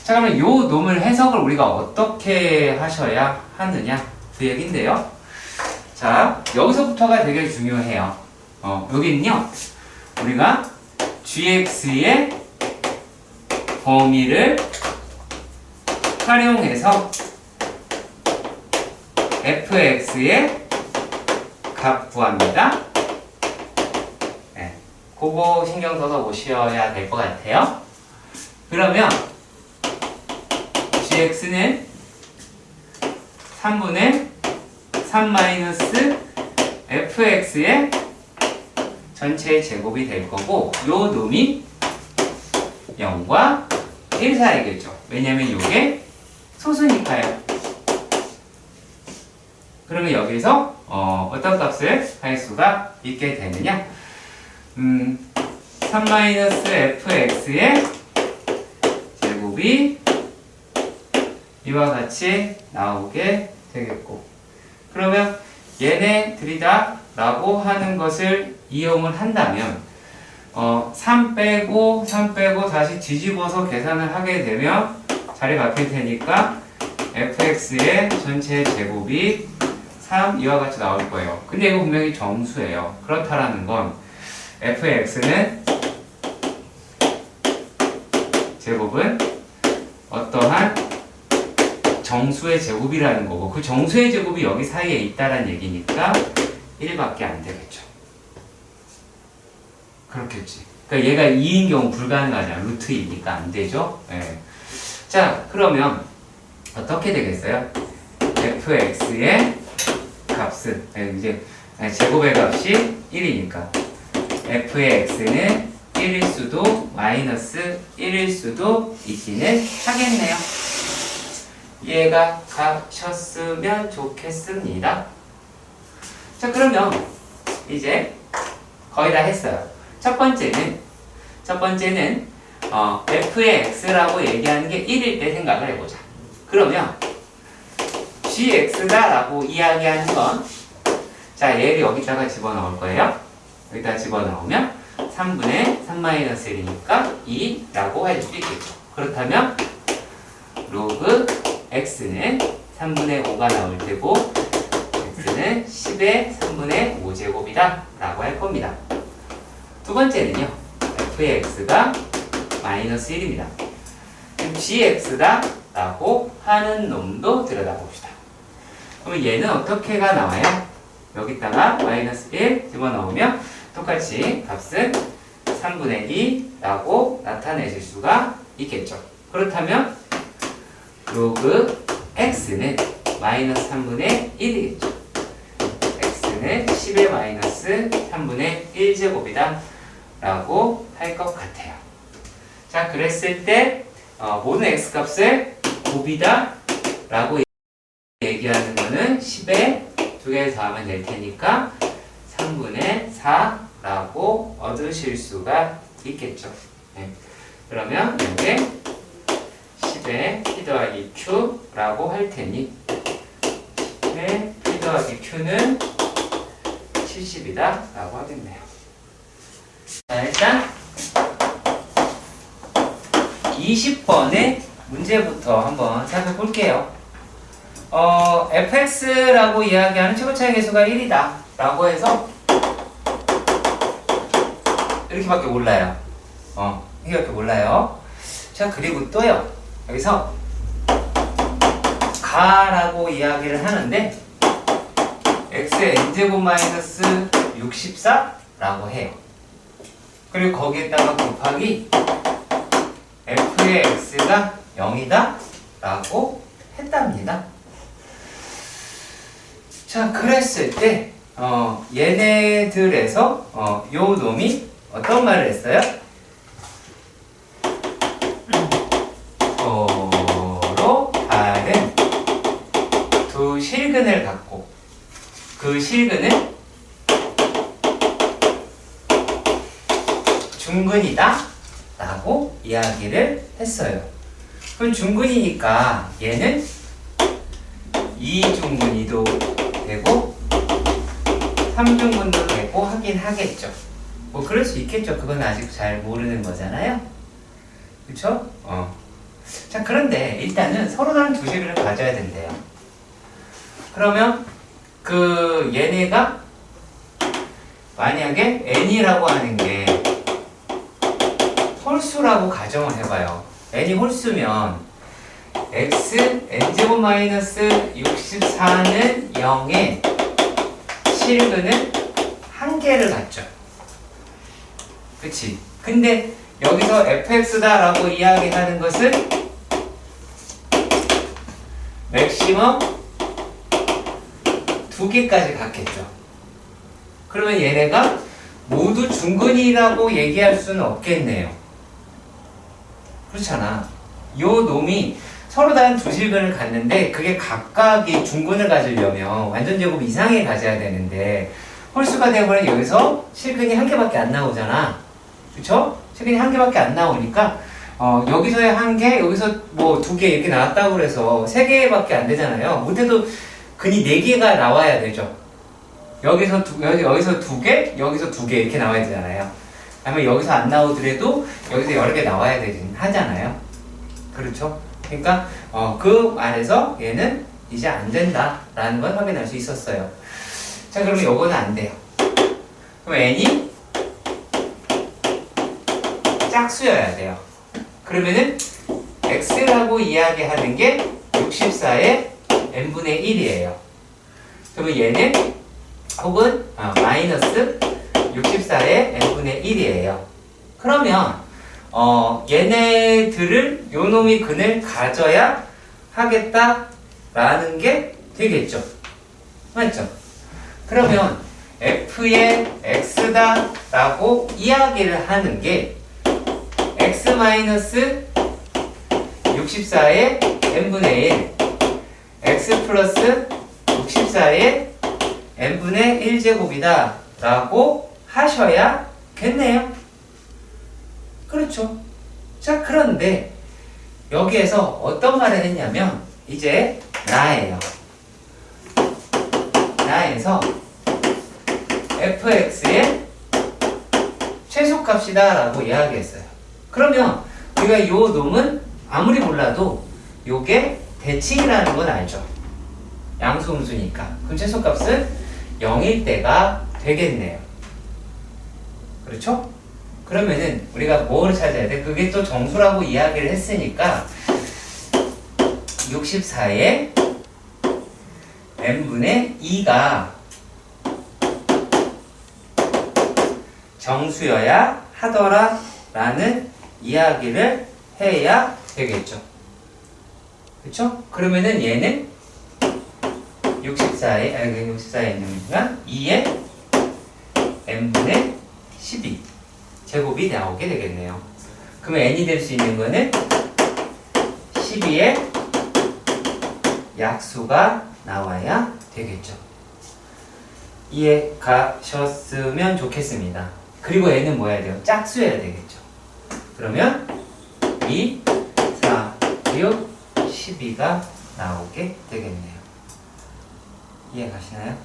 [SPEAKER 1] 자, 그러면 요 놈을 해석을 우리가 어떻게 하셔야 하느냐 그 얘기인데요. 자, 여기서부터가 되게 중요해요. 여기는요, 우리가 gx의 범위를 활용해서 fx의 값 구합니다. 네, 그거 신경 써서 보셔야 될 것 같아요. 그러면 gx는 3분의 3 마이너스 fx의 전체의 제곱이 될 거고, 요 놈이 0과 1 사이겠죠. 왜냐면 요게 소수니까요. 그러면 여기서 어떤 값을 할 수가 있게 되느냐? 3-fx의 제곱이 이와 같이 나오게 되겠고, 그러면 얘네들이 다 라고 하는 것을 이용을 한다면 3 빼고 다시 뒤집어서 계산을 하게 되면 자리 바뀔 테니까 fx의 전체 제곱이 3 이와 같이 나올 거예요. 근데 이거 분명히 정수예요. 그렇다라는 건 fx는 제곱은 어떠한 정수의 제곱이라는 거고, 그 정수의 제곱이 여기 사이에 있다는 얘기니까 1밖에 안 되겠죠. 그렇겠지. 그러니까 얘가 2인 경우 불가능하잖아. 루트 2니까 안 되죠. 네. 자, 그러면 어떻게 되겠어요? fx의 값은 이제 제곱의 값이 1이니까 f의 x는 1 1일 수도 마이너스 1일 수도 있기는 하겠네요. 이해가 가셨으면 좋겠습니다. 자, 그러면 이제 거의 다 했어요. 첫 번째는 f의 x라고 얘기하는 게 1일 때 생각을 해보자. 그러면 gx다 라고 이야기하는 건, 자, 얘를 여기다가 집어넣을 거예요. 여기다가 집어넣으면 3분의 3-1이니까 2라고 할 수 있겠죠. 그렇다면 로그 x는 3분의 5가 나올 테고 x는 10의 3분의 5제곱이다 라고 할 겁니다. 두 번째는요, f의 x가 마이너스 1입니다. gx다 라고 하는 놈도 들여다봅시다. 그럼 얘는 어떻게가 나와요? 여기다가 마이너스 1 집어넣으면 똑같이 값은 3분의 2라고 나타내실 수가 있겠죠. 그렇다면 로그 x는 마이너스 3분의 1이겠죠. x는 10의 마이너스 3분의 1제곱이다 라고 할 것 같아요. 자, 그랬을 때 모든 x값을 곱이다 라고 얘기하는 거는 10에 2개를 더하면 될 테니까 3분의 4라고 얻으실 수가 있겠죠. 네. 그러면 이게 10에 p 더하기 q라고 할 테니 10에 p 더하기 q는 70이다 라고 하겠네요. 자, 일단 20번의 문제부터 한번 살펴볼게요. fx라고 이야기하는 최고차의 계수가 1이다 라고 해서 이렇게밖에 몰라요. 이렇게밖에 몰라요. 자, 그리고 또요, 여기서 가라고 이야기를 하는데 x의 n제곱 마이너스 64라고 해요. 그리고 거기에다가 곱하기 f의 x가 0이다 라고 했답니다. 자, 그랬을 때 얘네들에서 요 놈이 어떤 말을 했어요? 서로 다른 두 실근을 갖고 그 실근은 중근이다 라고 이야기를 했어요. 그럼 중근이니까 얘는 2중근이도 되고 3중근도 되고 하긴 하겠죠. 뭐 그럴 수 있겠죠. 그건 아직 잘 모르는 거잖아요. 그쵸? 자, 그런데 일단은 서로 다른 두 식을 가져야 된대요. 그러면 그 얘네가 만약에 n이라고 하는 게 홀수라고 가정을 해봐요. n이 홀수면 x n제곱 마이너스 64는 0에 실근은 1개를 갖죠. 그치? 근데 여기서 fx다 라고 이야기하는 것은 맥시멈 2개까지 갖겠죠. 그러면 얘네가 모두 중근이라고 얘기할 수는 없겠네요. 그렇잖아. 요 놈이 서로 다른 두 실근을 갖는데 그게 각각이 중근을 가지려면 완전 제곱 이상의 가져야 되는데 홀수가 되어버리면 여기서 실근이 1개밖에 안 나오잖아. 그쵸? 실근이 1개밖에 안 나오니까 여기서의 1개, 여기서 뭐 2개 이렇게 나왔다고 그래서 3개밖에 안 되잖아요. 못해도 근이 4개가 나와야 되죠. 여기서 2개, 여기서 2개 이렇게 나와야 되잖아요. 아니면 여기서 안 나오더라도 여기서 여러 개 나와야 되긴 하잖아요. 그렇죠? 그러니까 그 안에서 얘는 이제 안 된다라는 걸 확인할 수 있었어요. 자, 그러면 요거는 안 돼요. 그럼 n이 짝수여야 돼요. 그러면은 x라고 이야기하는 게 64의 n분의 1이에요. 그러면 얘는 혹은 마이너스 64의 n분의 1이에요. 그러면 얘네들을 요놈이 근을 가져야 하겠다라는 게 되겠죠. 맞죠? 그러면 f의 x다 라고 이야기를 하는 게 마이너스 64의 n분의 1 x 플러스 64의 n분의 1제곱이다 라고 하셔야겠네요. 그렇죠. 자, 그런데 여기에서 어떤 말을 했냐면 이제 나예요. 나에서 fx의 최소값이다 라고 이야기했어요. 그러면 우리가 이 놈은 아무리 몰라도 요게 대칭이라는 건 알죠. 양수음수니까. 그럼 최소값은 0일 때가 되겠네요. 그렇죠? 그러면은 우리가 뭘 찾아야 돼? 그게 또 정수라고 이야기를 했으니까 64의 n분의 2가 정수여야 하더라 라는 이야기를 해야 되겠죠. 그쵸? 그러면은 얘는 64의 n분의 2의 n분의 12 제곱이 나오게 되겠네요. 그러면 n이 될 수 있는 거는 12의 약수가 나와야 되겠죠. 이해 가셨으면 좋겠습니다. 그리고 n은 뭐 해야 돼요? 짝수여야 되겠죠. 그러면 2, 4, 6, 12가 나오게 되겠네요. 이해 가시나요?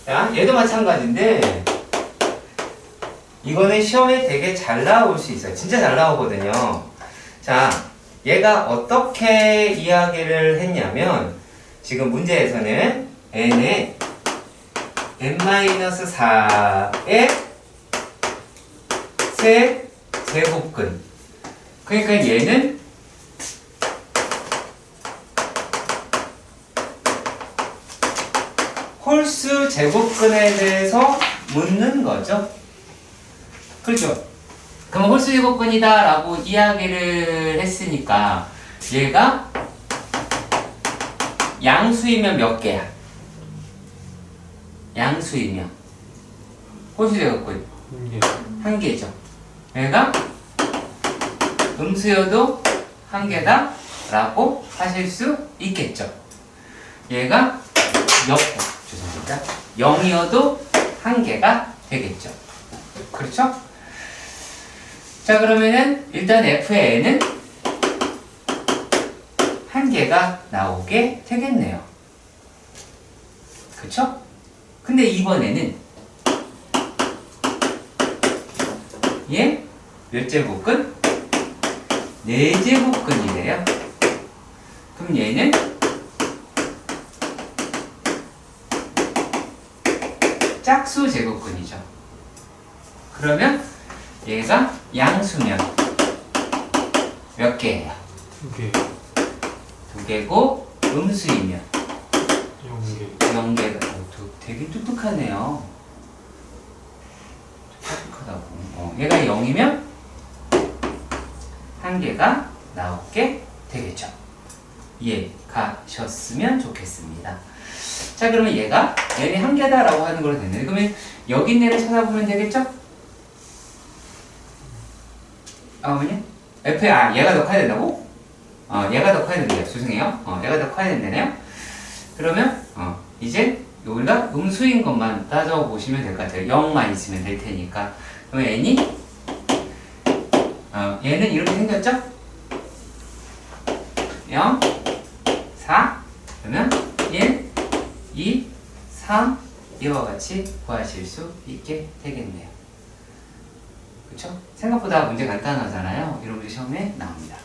[SPEAKER 1] 자, 얘도 마찬가지인데 이거는 시험에 되게 잘 나올 수 있어요. 진짜 잘 나오거든요. 자, 얘가 어떻게 이야기를 했냐면 지금 문제에서는 n의 n-4의 세 제곱근. 그러니까 얘는 홀수 제곱근에 대해서 묻는 거죠. 그렇죠? 그럼 홀수 제곱근이다 라고 이야기를 했으니까 얘가 양수이면 몇 개야? 양수이면 홀수 제곱근 한 개죠. 얘가 음수여도 한 개다 라고 하실 수 있겠죠. 얘가 죄송합니다. 0이어도 한 개가 되겠죠. 그렇죠? 자, 그러면은 일단 f의 n은 한 개가 나오게 되겠네요. 그쵸? 근데 이번에는 얘 몇 제곱근? 4제곱근이래요. 그럼 얘는 짝수 제곱근이죠. 그러면 얘가 양수면 몇 개예요?
[SPEAKER 2] 2개,
[SPEAKER 1] 2개고 음수이면
[SPEAKER 2] 0개.
[SPEAKER 1] 0개가 되게 똑똑하네요. 똑똑하다고. 얘가 0이면 한 개가 나오게 되겠죠. 이해 가셨으면 좋겠습니다. 자, 그러면 얘가 n이 한 개다라고 하는 걸로 됐는데 그러면 여기 있는 애를 찾아보면 되겠죠? 뭐냐? 얘가 더 커야 된다고? 얘가 더 커야 된대요. 죄송해요. 얘가 더 커야 된다네요. 그러면 이제 우리가 음수인 것만 따져보시면 될 것 같아요. 0만 있으면 될 테니까. 그럼 n이 얘는 이렇게 생겼죠? 0, 4, 그러면 1, 2, 3 이와 같이 구하실 수 있게 되겠네요. 그쵸? 생각보다 문제 간단하잖아요. 이런 문제 시험에 나옵니다.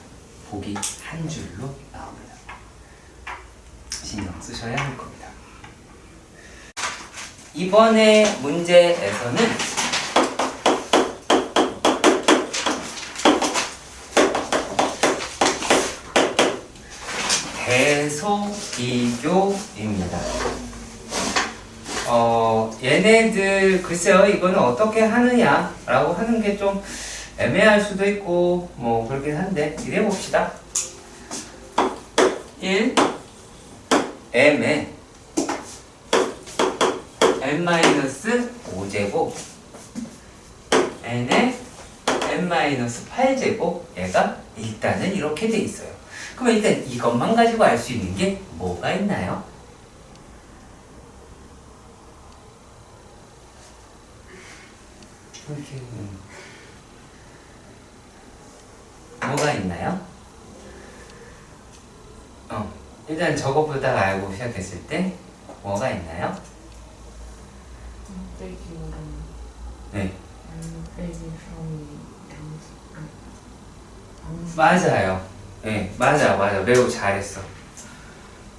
[SPEAKER 1] 보기 한 줄로 나옵니다. 신경 쓰셔야 할 겁니다. 이번에 문제에서는 대소비교입니다. 얘네들 글쎄요, 이거는 어떻게 하느냐라고 하는 게 좀 애매할 수도 있고 뭐 그렇긴 한데 이래 봅시다. 1 m에 n-5제곱 n에 n-4 n-8제곱 얘가 일단은 이렇게 돼 있어요. 그러면 일단 이것만 가지고 알 수 있는 게 뭐가 있나요? 이렇게 뭐가 있나요? 일단 저것보다 알고 시작했을 때 뭐가 있나요?
[SPEAKER 3] 빼기 5랑
[SPEAKER 1] 네,
[SPEAKER 3] 빼기 3이 양수.
[SPEAKER 1] 맞아요. 네, 맞아. 매우 잘했어.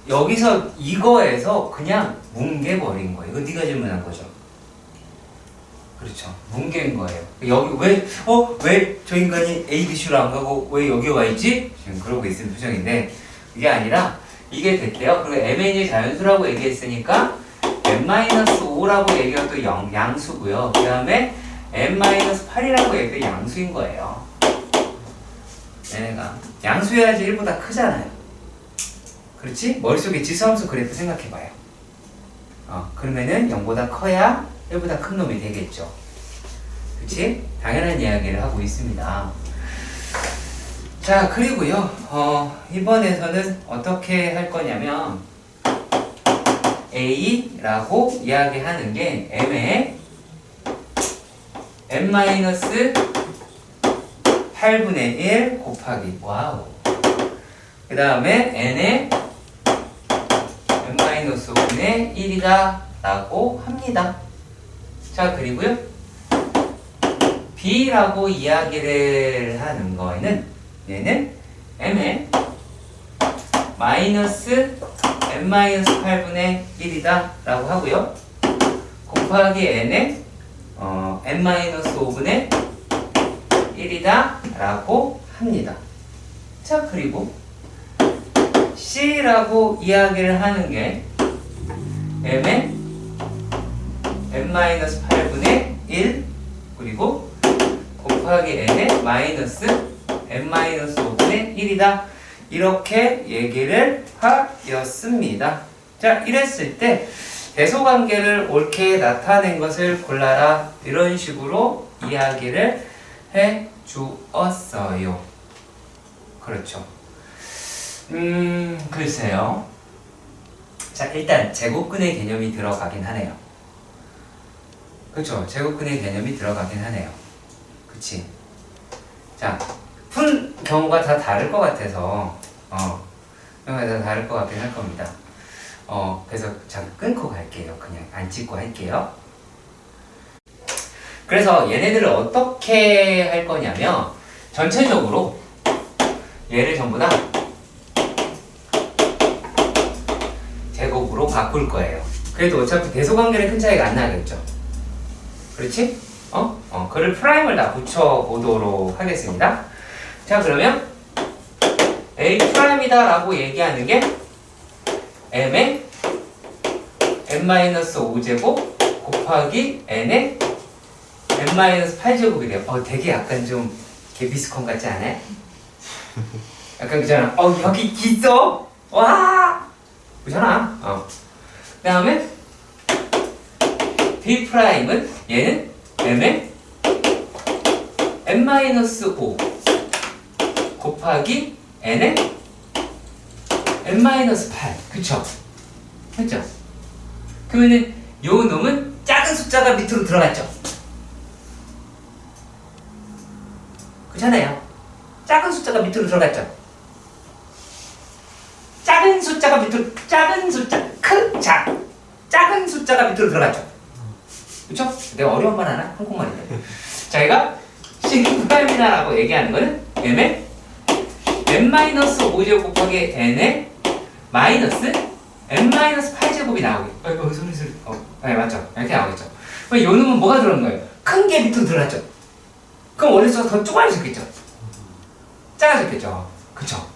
[SPEAKER 1] 여기서 이거에서 그냥 뭉개버린 거예요. 이거 네가 질문한 거죠. 그렇죠. 뭉갠 거예요. 여기 왜 저 인간이 A, B, C로 안 가고 왜 여기 와 있지? 지금 그러고 있는 표정인데 이게 아니라 이게 됐대요. 그리고 MN이 자연수라고 얘기했으니까 n-5라고 얘기가 또 양수고요. 그 다음에 n-8이라고 얘기도 양수인 거예요. 얘네가 양수여야지 1보다 크잖아요. 그렇지? 머릿속에 지수함수 그래프 생각해봐요. 그러면은 0보다 커야 1보다 큰 놈이 되겠죠. 그치? 당연한 이야기를 하고 있습니다. 자, 그리고요, 이번에서는 어떻게 할 거냐면, A라고 이야기하는 게 M의 n-8분의 1 곱하기, 와우. 그 다음에 N의 n-5분의 1이다 라고 합니다. 자, 그리고요, B라고 이야기를 하는 거에는 얘는 M의 마이너스 n-8분의 1이다 라고 하고요, 곱하기 N의 n-5분의 1이다 라고 합니다. 자, 그리고 C라고 이야기를 하는 게 M의 n-8분의 1 그리고 곱하기 n의 마이너스 n-5분의 1이다 이렇게 얘기를 하였습니다. 자, 이랬을 때 대소관계를 옳게 나타낸 것을 골라라 이런 식으로 이야기를 해 주었어요. 그렇죠. 글쎄요. 자, 일단 제곱근의 개념이 들어가긴 하네요. 그렇죠. 제곱근의 개념이 들어가긴 하네요. 그치? 자, 푼 경우가 다 다를 것 같아서 경우가 다 다를 것 같긴 할 겁니다. 그래서 잠깐 끊고 갈게요. 그냥 안 찍고 할게요. 그래서 얘네들을 어떻게 할 거냐면 전체적으로 얘를 전부 다 제곱으로 바꿀 거예요. 그래도 어차피 대소관계는 큰 차이가 안 나겠죠. 그렇지? 그를 프라임을 다 붙여보도록 하겠습니다. 자, 그러면 A 프라임이다 라고 얘기하는 게 M의 n-5제곱 곱하기 N의 n-8제곱이 돼요. 되게 약간 좀 개비스콘 같지 않아요? 약간 그잖아. 여기 있어! 와! 그잖아. 그 다음에 B 프라임은 얘는 M의 n-5 곱하기 N의 n-8 그쵸? 했죠? 그러면은 요 놈은 작은 숫자가 밑으로 들어갔죠? 그렇잖아요. 작은 숫자가 밑으로 들어갔죠? 작은 숫자가 밑으로 들어갔죠? 그쵸? 내가 어려운 말 하나? 한국말인데. 자, 얘가 C'이다라고 얘기하는 거는 M의 n-5제곱 곱하기 N의 마이너스 n-8제곱이 나오게. 소리. 네, 맞죠? 이렇게 나오겠죠. 그럼 요 놈은 뭐가 들어간 거예요? 큰 게 밑으로 들어갔죠? 그럼 원래서 더 쪼그라졌겠죠? 작아졌겠죠? 그쵸?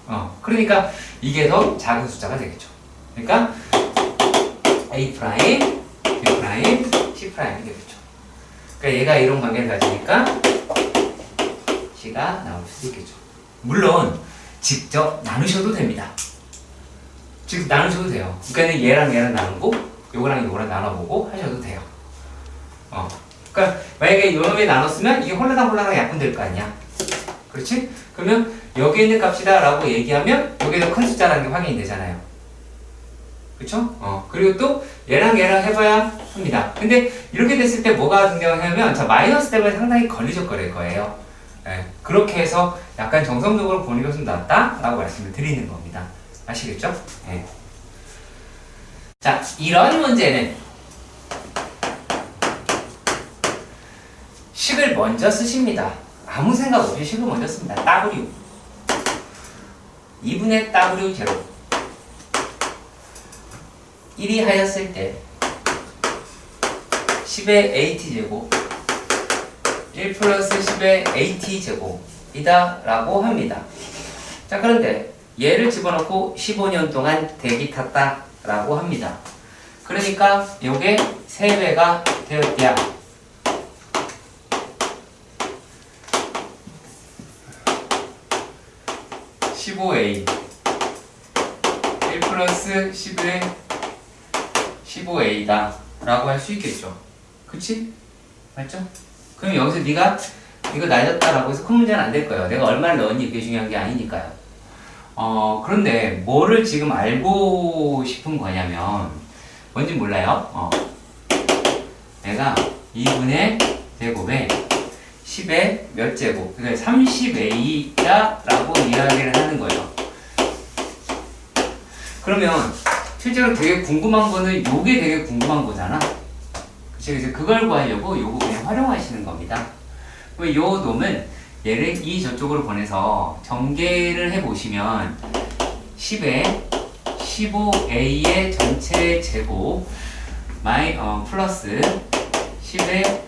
[SPEAKER 1] 그러니까 이게 더 작은 숫자가 되겠죠. 그러니까 A 프라임, B 프라임, C 프라임이 되겠죠. 그러니까 얘가 이런 관계를 가지니까 C가 나올 수도 있겠죠. 물론 직접 나누셔도 됩니다. 즉 나누셔도 돼요. 그러니까 얘랑 나누고 요거랑 나눠보고 하셔도 돼요. 그러니까 만약에 요 놈이 나눴으면 이게 홀라당 약분 될 거 아니야. 그렇지? 그러면 여기 있는 값이다 라고 얘기하면 여기 더 큰 숫자라는 게 확인이 되잖아요. 그쵸? 그리고 또 얘랑 해봐야 합니다. 근데 이렇게 됐을 때 뭐가 등장하냐면 자 마이너스 때문에 상당히 걸리적거릴 거예요. 예, 그렇게 해서 약간 정성적으로 보는 것은 낫다 라고 말씀을 드리는 겁니다. 아시겠죠? 예. 자, 이런 문제는 식을 먼저 쓰십니다. 아무 생각 없이 식을 먼저 씁니다. W 2분의 W 제로 1이 하였을 때 10의 AT제곱 1 플러스 10의 AT제곱이다 라고 합니다. 자, 그런데 얘를 집어넣고 15년 동안 대기 탔다 라고 합니다. 그러니까 요게 3배가 되었대야. (15a) 1 플러스 10의 15a다 라고 할 수 있겠죠. 그치? 맞죠? 그럼 여기서 네가 이거 낮았다 라고 해서 큰 문제는 안 될 거예요. 내가 얼마를 넣었니 그게 중요한 게 아니니까요. 그런데 뭐를 지금 알고 싶은 거냐면 뭔지 몰라요. 내가 2분의 제곱에 10의 몇 제곱, 그러니까 30a다 라고 이야기를 하는 거예요. 그러면 실제로 되게 궁금한 거는 요게 되게 궁금한 거잖아. 그래서 그걸 구하려고 요거 그냥 활용하시는 겁니다. 그럼 요 놈은 얘를 이 저쪽으로 보내서 전개를 해보시면 10에 15a의 전체 제곱 플러스 10에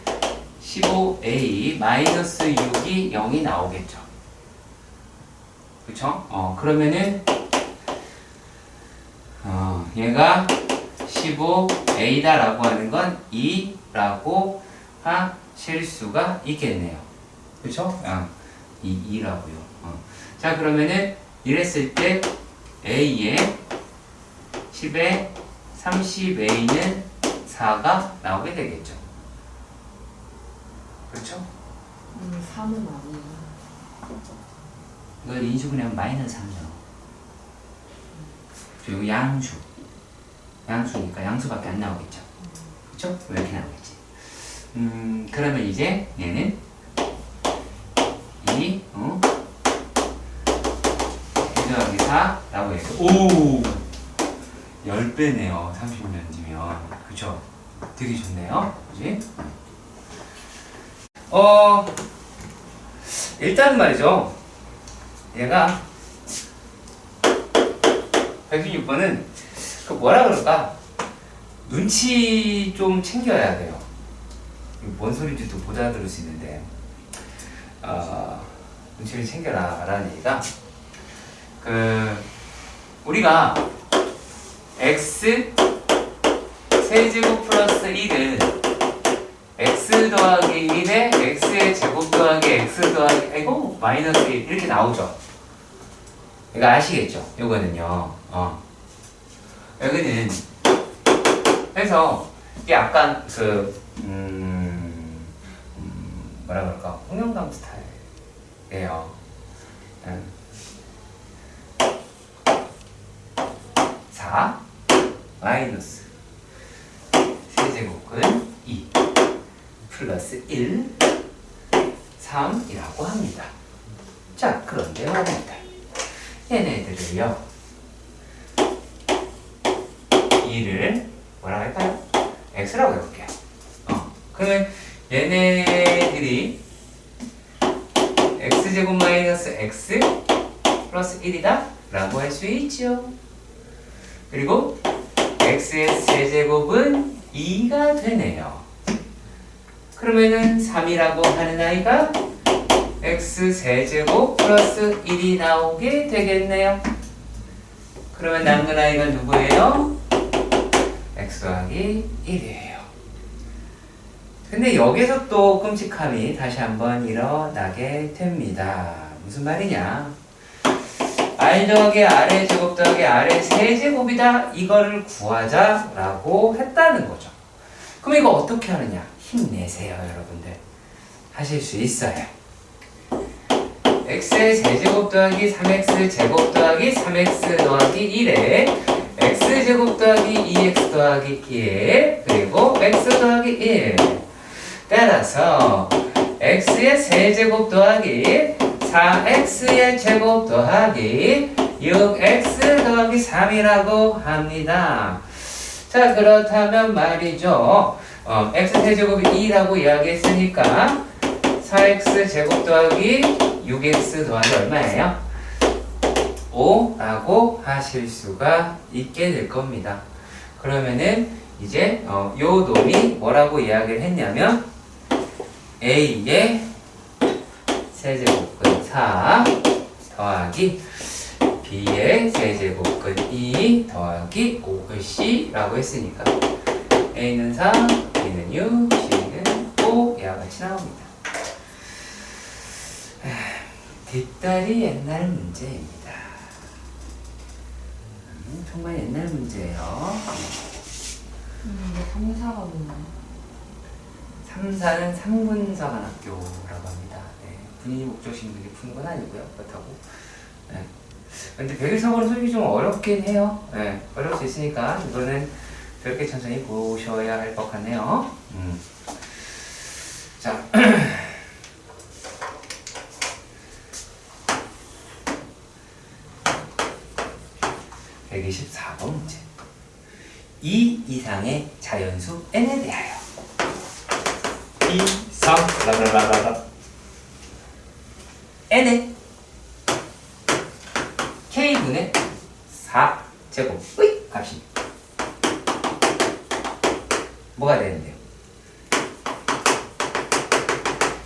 [SPEAKER 1] 15a 마이너스 6이 0이 나오겠죠. 그쵸? 그러면은 얘가 15a다 라고 하는 건 2라고 하실 수가 있겠네요. 그쵸? 2라고요. 자, 그러면은 이랬을 때 a에 10에 30a는 4가 나오게 되겠죠. 그렇죠?
[SPEAKER 3] 3은 아니에요.
[SPEAKER 1] 이걸 인수분해하면 마이너스 3죠. 그리고 양수니까 양수밖에 안 나오겠죠. 그렇죠? 이렇게 나오겠지. 그러면 이제 얘는 2 더하기 4라고 해서 오! 10배네요. 30년이면. 그쵸? 되게 좋네요. 그치? 일단 말이죠. 얘가 116번은 그 뭐라 그럴까? 눈치 좀 챙겨야 돼요. 뭔 소리인지 또 못 알아들을 수 있는데 눈치를 챙겨라 라는 얘기가 우리가 x 세제곱 플러스 1은 x 더하기 1에 x의 제곱 더하기 x 더하기 마이너스 1 이렇게 나오죠. 이거 아시겠죠? 요거는요. 여기는 그래서 이게 약간 뭐라 그럴까? 홍영당 스타일이에요. 4 마이너스 세제곱은 2 플러스 1 3이라고 합니다. 자, 그런데 말입니다. 얘네들을요 2를 뭐라고 할까요? x라고 해볼게요. 그러면 얘네들이 x제곱 마이너스 x 플러스 1이다 라고 할 수 있죠. 그리고 x의 세제곱은 2가 되네요. 그러면은 3이라고 하는 아이가 x 세제곱 플러스 1이 나오게 되겠네요. 그러면 남는 아이가 누구예요? x 더하기 1이에요. 근데 여기서 또 끔찍함이 다시 한번 일어나게 됩니다. 무슨 말이냐? r 더하기 r의 제곱 더하기 r의 세제곱이다. 이거를 구하자라고 했다는 거죠. 그럼 이거 어떻게 하느냐? 힘내세요, 여러분들. 하실 수 있어요. x의 세제곱 더하기 3x 제곱 더하기 3x 더하기 1에 x제곱 더하기 2x 더하기 1 그리고 x 더하기 1 따라서 x의 세제곱 더하기 4x의 제곱 더하기 6x 더하기 3이라고 합니다. 자 그렇다면 말이죠. x 세제곱이 2라고 이야기했으니까 4x 제곱 더하기 6x 더하기 얼마예요? 5라고 하실 수가 있게 될 겁니다. 그러면은 이제 요 놈이 뭐라고 이야기를 했냐면 a의 세제곱근 4 더하기 b의 세제곱근 2 더하기 5c라고 했으니까 a는 4, b는 6, c는 5 이와 같이 나옵니다. 뒷다리 옛날 문제입니다. 정말 옛날 문제예요.
[SPEAKER 3] 3사가 뭐나요?
[SPEAKER 1] 3사는 3분사관학교라고 합니다. 네, 분위 목적식들이 푸는 건 아니고요. 그렇다고. 네. 근데 백일사고는 솔직히 좀 어렵긴 해요. 네, 어려울 수 있으니까 이거는 그렇게 천천히 보셔야 할 것 같네요. 자. 124번 문제. 2 이상의 자연수 n에 대하여 2, 3, 라라라라라 n의 k분의 4제곱의 값이 뭐가 되는데요?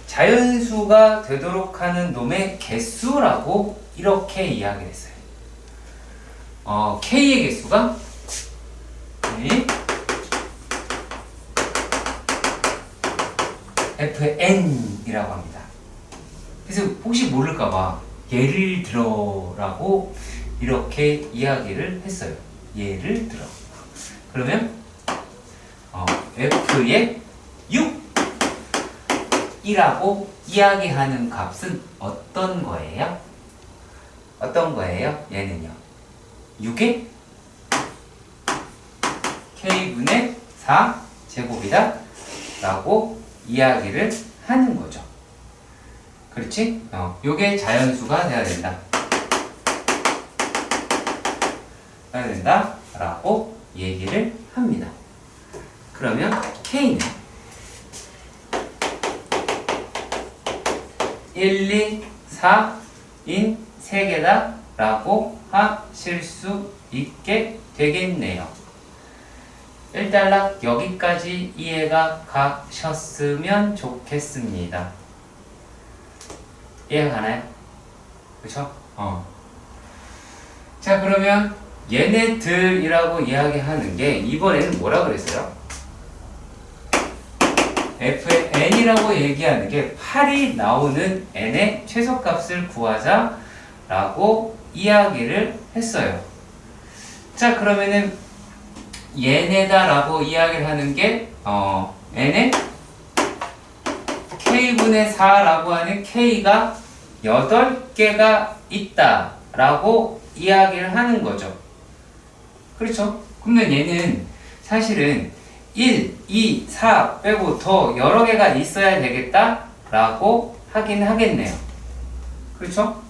[SPEAKER 1] 자연수가 되도록 하는 놈의 개수라고 이렇게 이야기를 했어요. k의 개수가 fn이라고 합니다. 그래서 혹시 모를까봐 예를 들어라고 이렇게 이야기를 했어요. 예를 들어. 그러면 f의 6이라고 이야기하는 값은 어떤 거예요? 어떤 거예요? 얘는요. 6의 k분의 4제곱이다 라고 이야기를 하는 거죠. 그렇지? 요게 자연수가 돼야 된다. 해야 된다 라고 얘기를 합니다. 그러면 k는 1, 2, 4인 3개다 라고 하실 수 있게 되겠네요. 일단락 여기까지 이해가 가셨으면 좋겠습니다. 이해가 가나요? 그쵸? 자 그러면 얘네들이라고 이야기하는 게 이번에는 뭐라 그랬어요? f의 n이라고 얘기하는 게 8이 나오는 n의 최소값을 구하자 라고 이야기를 했어요. 자 그러면은 얘네다 라고 이야기를 하는 게 n의 k분의 4라고 하는 k가 8개가 있다 라고 이야기를 하는 거죠. 그렇죠? 그러면 얘는 사실은 1, 2, 4 빼고 더 여러 개가 있어야 되겠다 라고 하긴 하겠네요. 그렇죠?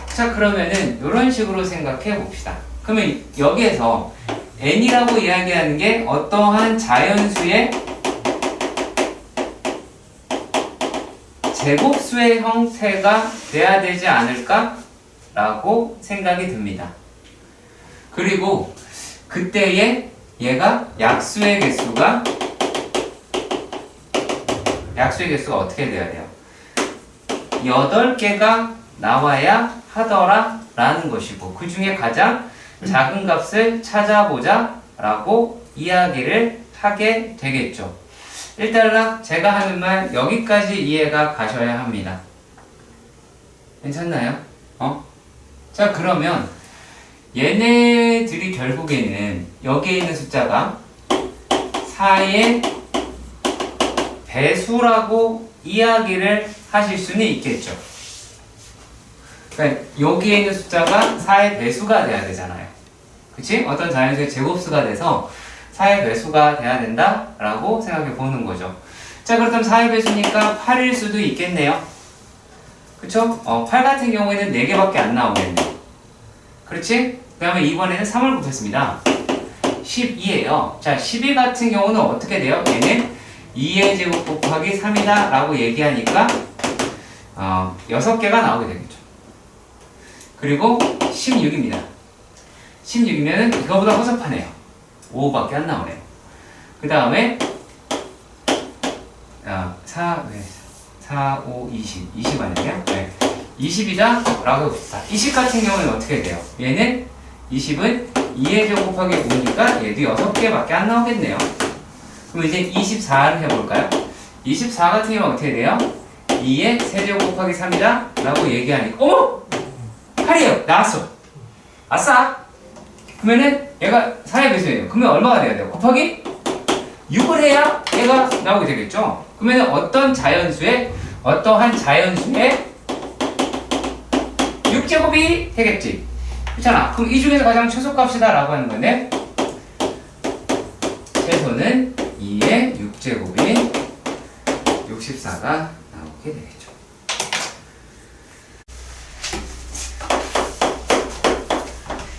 [SPEAKER 1] 자 그러면은 이런 식으로 생각해 봅시다. 그러면 여기에서 n이라고 이야기하는 게 어떠한 자연수의 제곱수의 형태가 돼야 되지 않을까? 라고 생각이 듭니다. 그리고 그때에 얘가 약수의 개수가 어떻게 돼야 돼요? 8개가 나와야 하더라 라는 것이고 그 중에 가장 작은 값을 찾아보자 라고 이야기를 하게 되겠죠. 일단 제가 하는 말 여기까지 이해가 가셔야 합니다. 괜찮나요? 자 그러면 얘네들이 결국에는 여기에 있는 숫자가 4의 배수라고 이야기를 하실 수는 있겠죠. 그러니까 여기에 있는 숫자가 4의 배수가 돼야 되잖아요. 그치? 어떤 자연수의 제곱수가 돼서 4의 배수가 돼야 된다라고 생각해 보는 거죠. 자, 그렇다면 4의 배수니까 8일 수도 있겠네요. 그쵸? 8 같은 경우에는 4개밖에 안 나오겠네요. 그렇지? 그 다음에 이번에는 3을 곱했습니다. 12예요. 자, 12 같은 경우는 어떻게 돼요? 얘는 2의 제곱 곱하기 3이다 라고 얘기하니까 6개가 나오게 되겠죠. 그리고 16입니다. 16이면 이거보다 허접하네요. 5밖에 안 나오네요. 그 다음에 4, 5, 20. 20 아니에요? 네. 20이다 라고 해봅시다. 20 같은 경우는 어떻게 돼요? 얘는 20은 2의 제곱 곱하기 5니까 얘도 6개밖에 안 나오겠네요. 그럼 이제 24를 해볼까요? 24 같은 경우는 어떻게 돼요? 2의 세제곱 곱하기 3이다 라고 얘기하니까 어머! 8이에요! 나왔어! 아싸! 그러면은 얘가 4의 배수예요. 그러면 얼마가 돼야 돼요? 곱하기 6을 해야 얘가 나오게 되겠죠? 그러면은 어떠한 자연수의 6제곱이 되겠지. 그렇잖아. 그럼 이 중에서 가장 최소값이다 라고 하는 건데 최소는 2의 6제곱인 64가 나오게 되겠죠.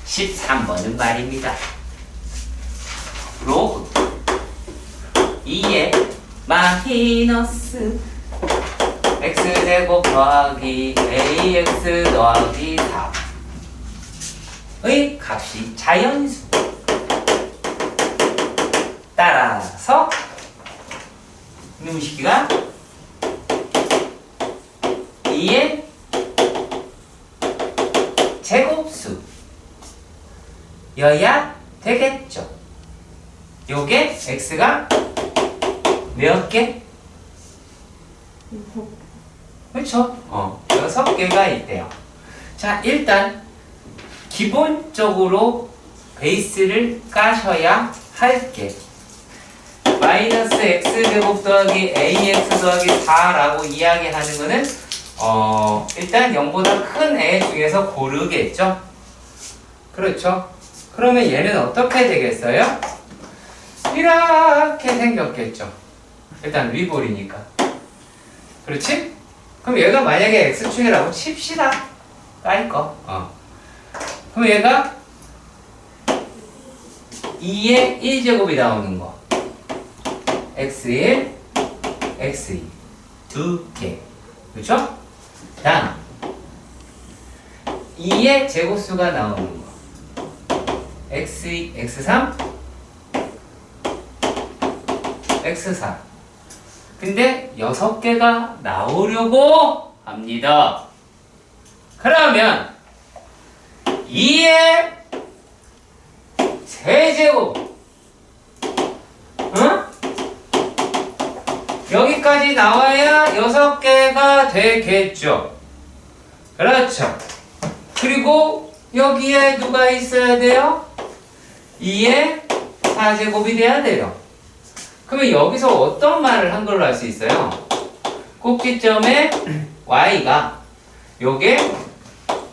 [SPEAKER 1] (13번은) 말입니다. 로그 2의 마이너스 x제곱 더하기 ax 더하기 4의 값이 자연수. 따라서 이놈 식기가 2의 제곱수 여야 되겠죠. 요게 x가 몇 개? 그렇죠. 6개가 있대요. 자, 일단 기본적으로 베이스를 까셔야 할 게 마이너스 x제곱 더하기 ax 더하기 4라고 이야기하는 거는 일단 0보다 큰 애 중에서 고르겠죠. 그렇죠. 그러면 얘는 어떻게 되겠어요? 이렇게 생겼겠죠. 일단 리볼이니까. 그렇지? 그럼 얘가 만약에 x축이라고 칩시다. 까일 거. 그럼 얘가 2의 1제곱이 나오는 거. x1, x2. 2개. 그렇죠? 다음 2의 제곱수가 나오는 거. x2, x3, x4. 근데 6개가 나오려고 합니다. 그러면 2의 세제곱, 여기까지 나와야 6개가 되겠죠. 그렇죠. 그리고 여기에 누가 있어야 돼요? 2의 4제곱이 돼야 돼요. 그러면 여기서 어떤 말을 한 걸로 알 수 있어요? 꼭지점에 y가 요게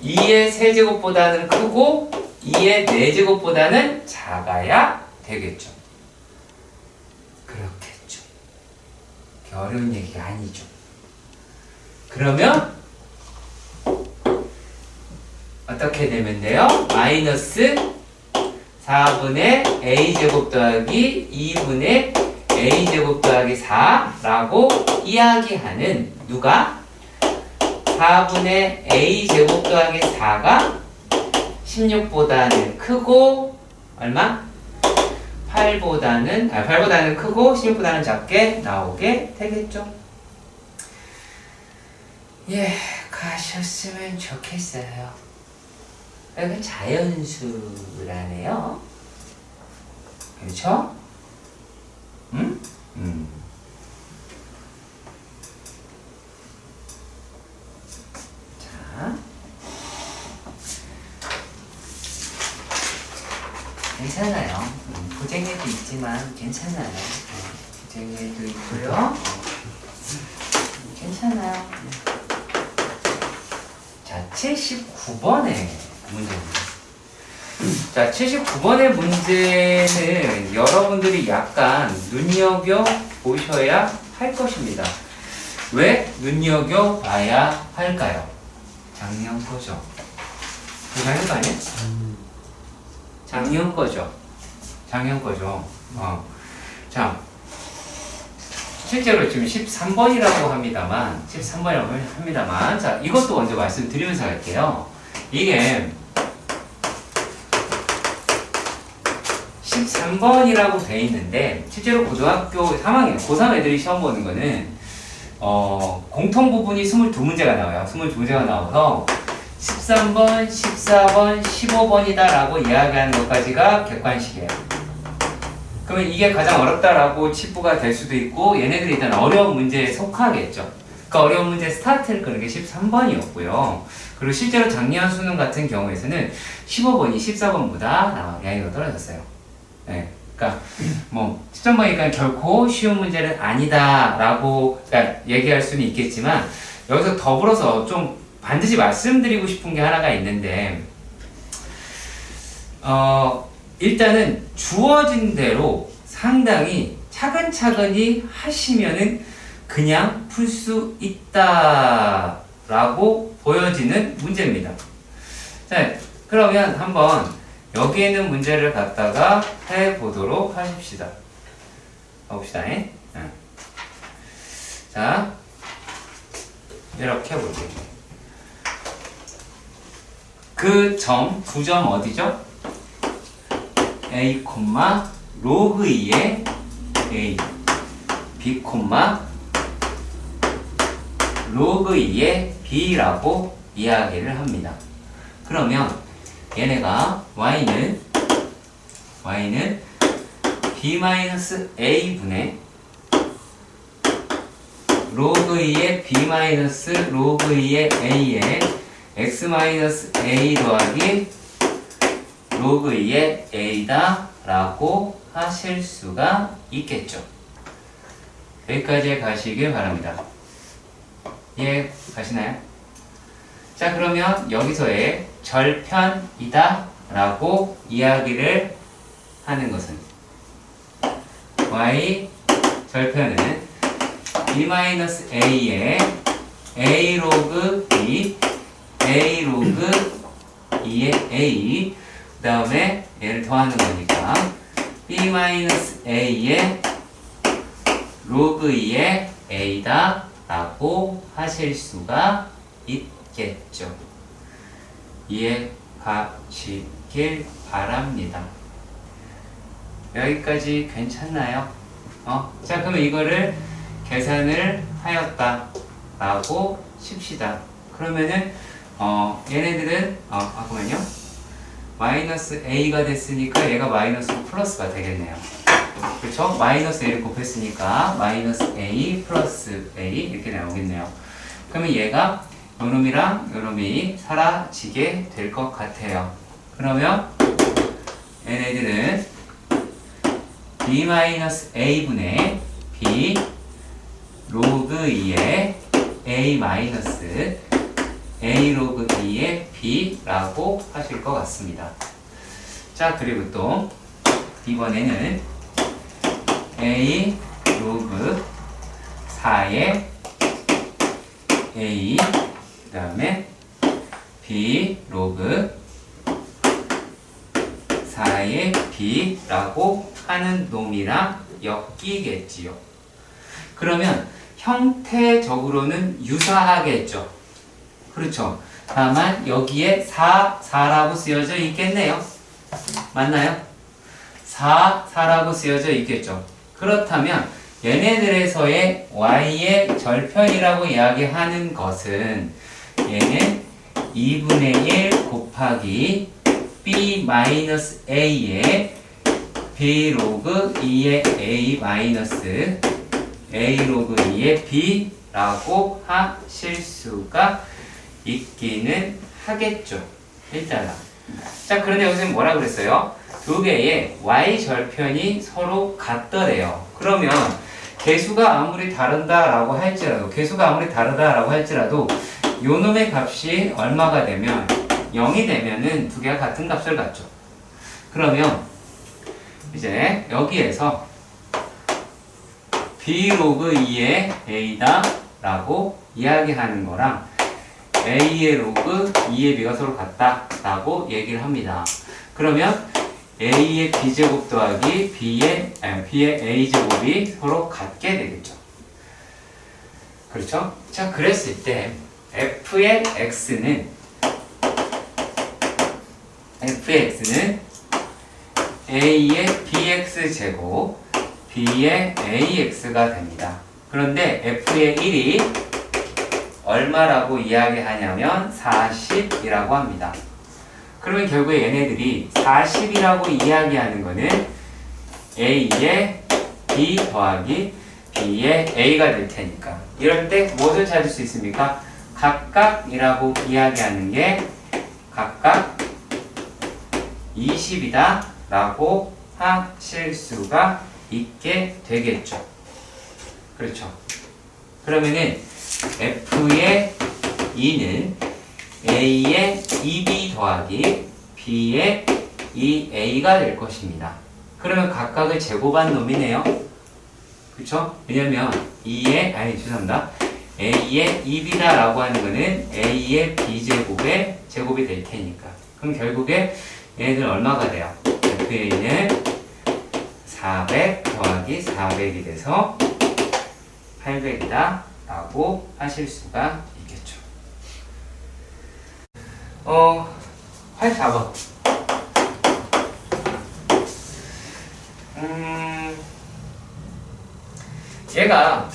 [SPEAKER 1] 2의 세제곱보다는 크고 2의 4제곱보다는 작아야 되겠죠. 그렇겠죠. 어려운 얘기가 아니죠. 그러면 어떻게 되면 돼요? 마이너스 4분의 a제곱 더하기 2분의 a제곱 더하기 4라고 이야기하는 누가? 4분의 a제곱 더하기 4가 16보다는 크고 얼마? 8보다는 크고 16보다는 작게 나오게 되겠죠. 예, 가셨으면 좋겠어요. 이건 자연수라네요. 그렇죠? 자, 괜찮아요. 부쟁이도 있지만 괜찮아요. 부쟁이도 있고요. 괜찮아요. 자, 79번의 문제입니다. 자, 79번의 문제는 여러분들이 약간 눈여겨보셔야 할 것입니다. 왜 눈여겨봐야 할까요? 작년 거죠. 작년 거 아니야? 작년 거죠. 작년 거죠. 자, 실제로 지금 13번이라고 합니다만, 자, 이것도 먼저 말씀드리면서 할게요. 이게 13번이라고 돼 있는데, 실제로 고등학교 3학년, 고3 애들이 시험 보는 거는, 공통 부분이 22문제가 나와요. 22문제가 나와서, 13번, 14번, 15번이다 라고 이야기하는 것까지가 객관식이에요. 그러면 이게 가장 어렵다라고 치부가 될 수도 있고, 얘네들이 일단 어려운 문제에 속하겠죠. 그 어려운 문제 스타트를 끄는 게 13번이었고요. 그리고 실제로 작년 수능 같은 경우에서는 15번이 14번보다 난이도가 떨어졌어요. 네. 그러니까 뭐 13번이니까 결코 쉬운 문제는 아니다라고 얘기할 수는 있겠지만, 여기서 더불어서 좀 반드시 말씀드리고 싶은 게 하나가 있는데, 일단은 주어진 대로 상당히 차근차근히 하시면은 그냥 풀 수 있다라고 보여지는 문제입니다. 자, 그러면 한번 여기 있는 문제를 갖다가 해보도록 하십시다. 가봅시다. 자, 이렇게 해볼게요. 그 점, 9점 어디죠? A, 로그 2의 A, B, 로그 2의 B라고 이야기를 합니다. 그러면 얘네가 Y는 B-A분의 로그 2의 B-로그 2의 A에 X-A 더하기 로그 2의 A다 라고 하실 수가 있겠죠. 여기까지 가시길 바랍니다. 예, 가시나요? 자, 그러면 여기서의 절편이다 라고 이야기를 하는 것은 Y 절편은 B-A의 A 로그 B, A 로그 2의 A, 그 다음에 얘를 더하는 거니까 B-A의 로그 2의 A다 라고 하실 수가 있겠죠. 이해 가시길 바랍니다. 여기까지 괜찮나요? 자, 그러면 이거를 계산을 하였다 라고 칩시다. 그러면은 얘네들은 잠깐만요. 마이너스 A가 됐으니까 얘가 마이너스로 플러스가 되겠네요. 그렇죠? 마이너스 A를 곱했으니까 마이너스 A 플러스 A 이렇게 나오겠네요. 그러면 얘가 요놈이랑 요놈이 사라지게 될 것 같아요. 그러면 얘네들은 B-A분의 B 로그 2의 A 마이너스 A 로그 2의 B라고 하실 것 같습니다. 자, 그리고 또 이번에는 A 로그 4의 A 그 다음에 B 로그 4의 B라고 하는 놈이랑 엮이겠지요. 그러면 형태적으로는 유사하겠죠. 그렇죠. 다만 여기에 4라고 쓰여져 있겠네요. 맞나요? 4라고 쓰여져 있겠죠. 그렇다면 얘네들에서의 Y의 절편이라고 이야기하는 것은 얘는 2분의 1 곱하기 B-A의 B 로그 2의 A 마이너스 A 로그 2의 B라고 하실 수가 있기는 하겠죠. 일단은. 자, 그런데 여기서 뭐라 그랬어요? 두 개의 Y 절편이 서로 같더래요. 그러면 개수가 아무리 다르다라고 할지라도 요 놈의 값이 얼마가 되면 0이 되면은 두 개가 같은 값을 갖죠. 그러면 이제 여기에서 b 로그 2의 a다 라고 이야기하는 거랑 a의 로그 2의 b가 서로 같다 라고 얘기를 합니다. 그러면 a의 b제곱 더하기 b의 a제곱이 서로 같게 되겠죠. 그렇죠? 자, 그랬을 때 f의 x는 a의 bx제곱 b의 ax가 됩니다. 그런데 f의 1이 얼마라고 이야기하냐면 40이라고 합니다. 그러면 결국에 얘네들이 40이라고 이야기하는 거는 a의 b 더하기 b의 a가 될 테니까 이럴 때 무엇을 찾을 수 있습니까? 각각이라고 이야기하는 게 각각 20이다 라고 하실 수가 있게 되겠죠. 그렇죠. 그러면은 f의 2는 a의 2b 더하기 b의 2a가 될 것입니다. 그러면 각각을 제곱한 놈이네요. 그렇죠? 왜냐면 죄송합니다. a의 2b다 라고 하는 거는 a의 b제곱의 제곱이 될 테니까. 그럼 결국에 얘네들 얼마가 돼요? f의 2는 400 더하기 400이 돼서 800이다 라고 하실 수가 있겠죠. 84번. 얘가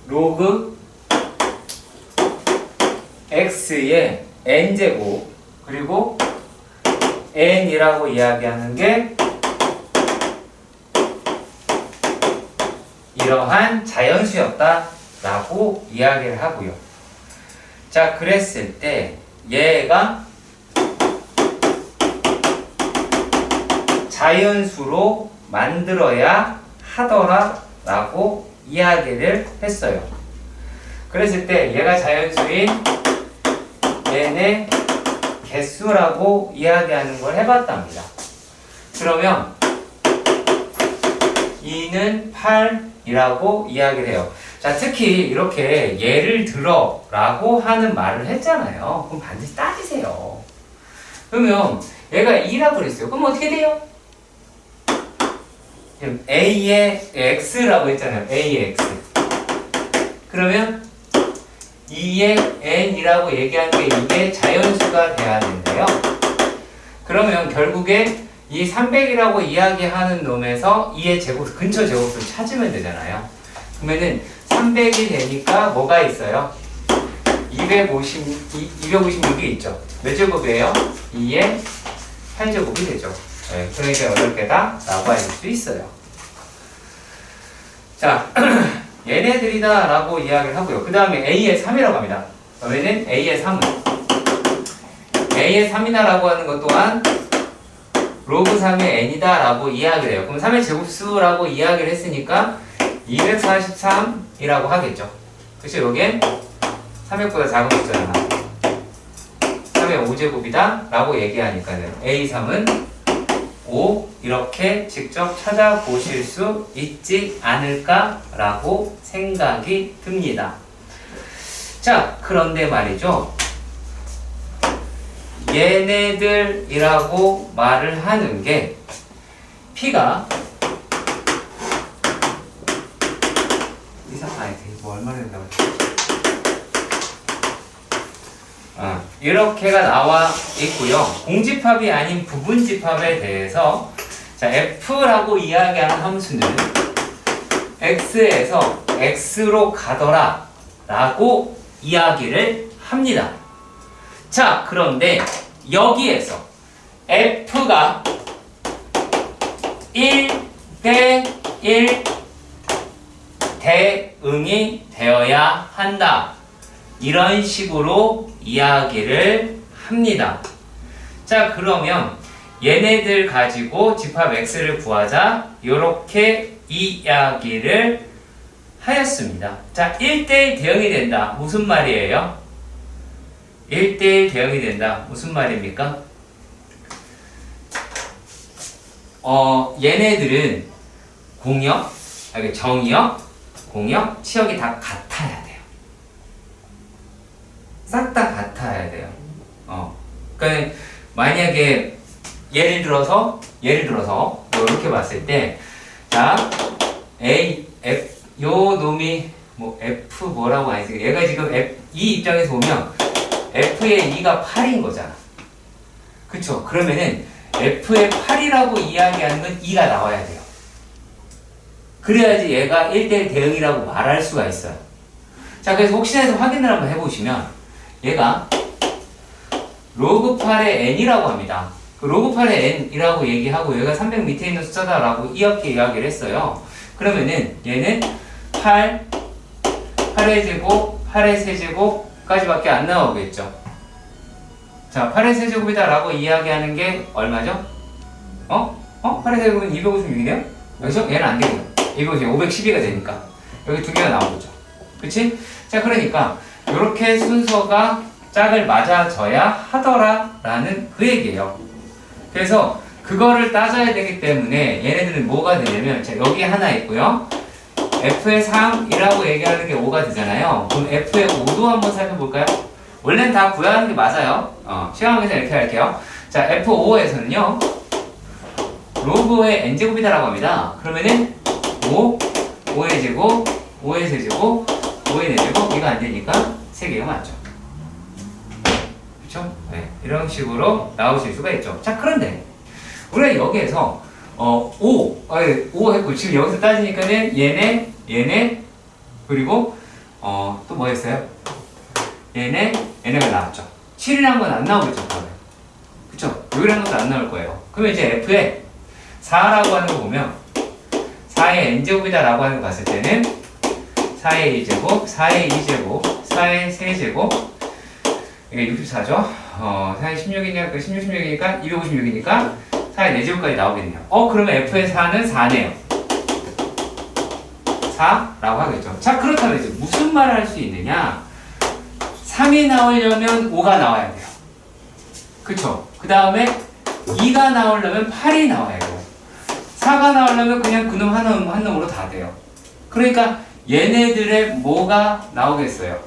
[SPEAKER 1] 로그 x의 n제곱 그리고 n이라고 이야기하는 게 이러한 자연수였다 라고 이야기를 하고요. 자, 그랬을 때 얘가 자연수로 만들어야 하더라 라고 이야기를 했어요. 그랬을 때 얘가 자연수인 n의 개수라고 이야기하는 걸 해봤답니다. 그러면 2는 8이라고 이야기를 해요. 자, 특히 이렇게 예를 들어 라고 하는 말을 했잖아요. 그럼 반드시 따지세요. 그러면 얘가 2라고 그랬어요. 그럼 어떻게 돼요? a의 x라고 했잖아요. a의 x. 그러면 2의 n이라고 얘기한 게 이게 자연수가 돼야 되는데요. 그러면 결국에 이 300이라고 이야기하는 놈에서 2의 제곱, 근처 제곱을 찾으면 되잖아요. 그러면은 300이 되니까 뭐가 있어요? 256이 있죠. 몇 제곱이에요? 2의 8제곱이 되죠. 네, 그러니까 8개다 라고 할 수 있어요. 자, 얘네들이다 라고 이야기를 하고요. 그 다음에 a의 3이라고 합니다. 그러면은 a의 3은 a의 3이다 라고 하는 것 또한 로그 3의 n이다 라고 이야기를 해요. 그럼 3의 제곱수라고 이야기를 했으니까 243이라고 하겠죠. 그치? 여기엔 300보다 작은 숫자잖아. 3의 5제곱이다 라고 얘기하니까는 a3은 5 이렇게 직접 찾아보실 수 있지 않을까 라고 생각이 듭니다. 자, 그런데 말이죠. 얘네들이라고 말을 하는 게 P가 뭐 얼마나 된다고 이렇게가 나와 있고요. 공집합이 아닌 부분집합에 대해서 자, F라고 이야기하는 함수는 X에서 X로 가더라 라고 이야기를 합니다. 자, 그런데 여기에서 F가 1대1 대응이 되어야 한다. 이런 식으로 이야기를 합니다. 자, 그러면 얘네들 가지고 집합 x를 구하자. 요렇게 이야기를 하였습니다. 자, 1대1 대응이 된다. 무슨 말이에요? 1대1 대응이 된다. 무슨 말입니까? 얘네들은 공역, 정역, 공역, 치역이 다 같아야 돼요. 싹 다 같아야 돼요. 그러니까 만약에 예를 들어서 이렇게 봤을 때, 자, 요 놈이 뭐 F 뭐라고 안 했어요. 얘가 지금 이 입장에서 보면 F의 2가 8인 거잖아. 그쵸? 그러면은 F의 8이라고 이야기하는 건 2가 나와야 돼요. 그래야지 얘가 1대1 대응이라고 말할 수가 있어요. 자, 그래서 혹시나 해서 확인을 한번 해보시면 얘가 로그 8의 n이라고 합니다. 그 로그 8의 n이라고 얘기하고 얘가 300 밑에 있는 숫자다라고 이렇게 이야기를 했어요. 그러면은 얘는 8의 제곱, 8의 세제곱까지밖에 안 나오겠죠. 자, 8의 세제곱이다라고 이야기하는 게 얼마죠? 8의 세제곱은 256이네요? 여기서 얘는 안 되고요. 이거 이제 512가 되니까 여기 두 개가 나오죠. 그치? 자, 그러니까 이렇게 순서가 짝을 맞아져야 하더라라는 그 얘기예요. 그래서 그거를 따져야 되기 때문에 얘네들은 뭐가 되냐면, 자, 여기 하나 있고요. F의 3이라고 얘기하는 게 5가 되잖아요. 그럼 F의 5도 한번 살펴볼까요? 원래는 다 구하는 게 맞아요. 시험에서 이렇게 할게요. 자, F5에서는요, 로그의 n제곱이다라고 합니다. 그러면은 5의 제곱, 5의 세제곱, 5의 4제곱, 이거 안 되니까 3개가 맞죠. 그쵸? 네, 이런 식으로 나오실 수가 있죠. 자, 그런데 우리가 여기에서 5 했고, 지금 여기서 따지니까는 얘네, 그리고 또 뭐 했어요? 얘네가 나왔죠. 7이라는 건 안 나오겠죠, 그러면. 그쵸? 6이라는 것도 안 나올 거예요. 그러면 이제 F에 4라고 하는 거 보면 4의 n제곱이다 라고 하는 거 봤을 때는 4의 2제곱, 4의 2제곱, 4의 3제곱, 이게 64죠? 4의 16이니까, 16이니까 256이니까 4의 4제곱까지 나오겠네요. 그러면 F의 4는 4네요. 4라고 하겠죠. 자, 그렇다면 이제 무슨 말을 할 수 있느냐? 3이 나오려면 5가 나와야 돼요. 그쵸? 그 다음에 2가 나오려면 8이 나와야 돼요. 4가 나오려면 그냥 그놈 한 놈으로 다 돼요. 그러니까 얘네들의 뭐가 나오겠어요?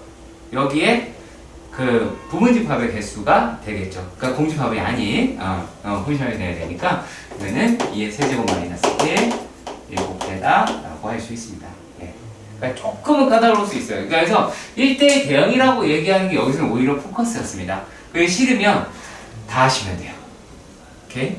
[SPEAKER 1] 여기에 그 부분집합의 개수가 되겠죠. 그러니까 공집합이 아닌 분심이 돼야 되니까 이거는 2의 세제곱 마이너스 1 7개다 라고 할 수 있습니다. 예. 그러니까 조금은 까다로울 수 있어요. 그래서 1대1 대응이라고 얘기하는 게 여기서는 오히려 포커스였습니다. 그게 싫으면 다 하시면 돼요. 오케이?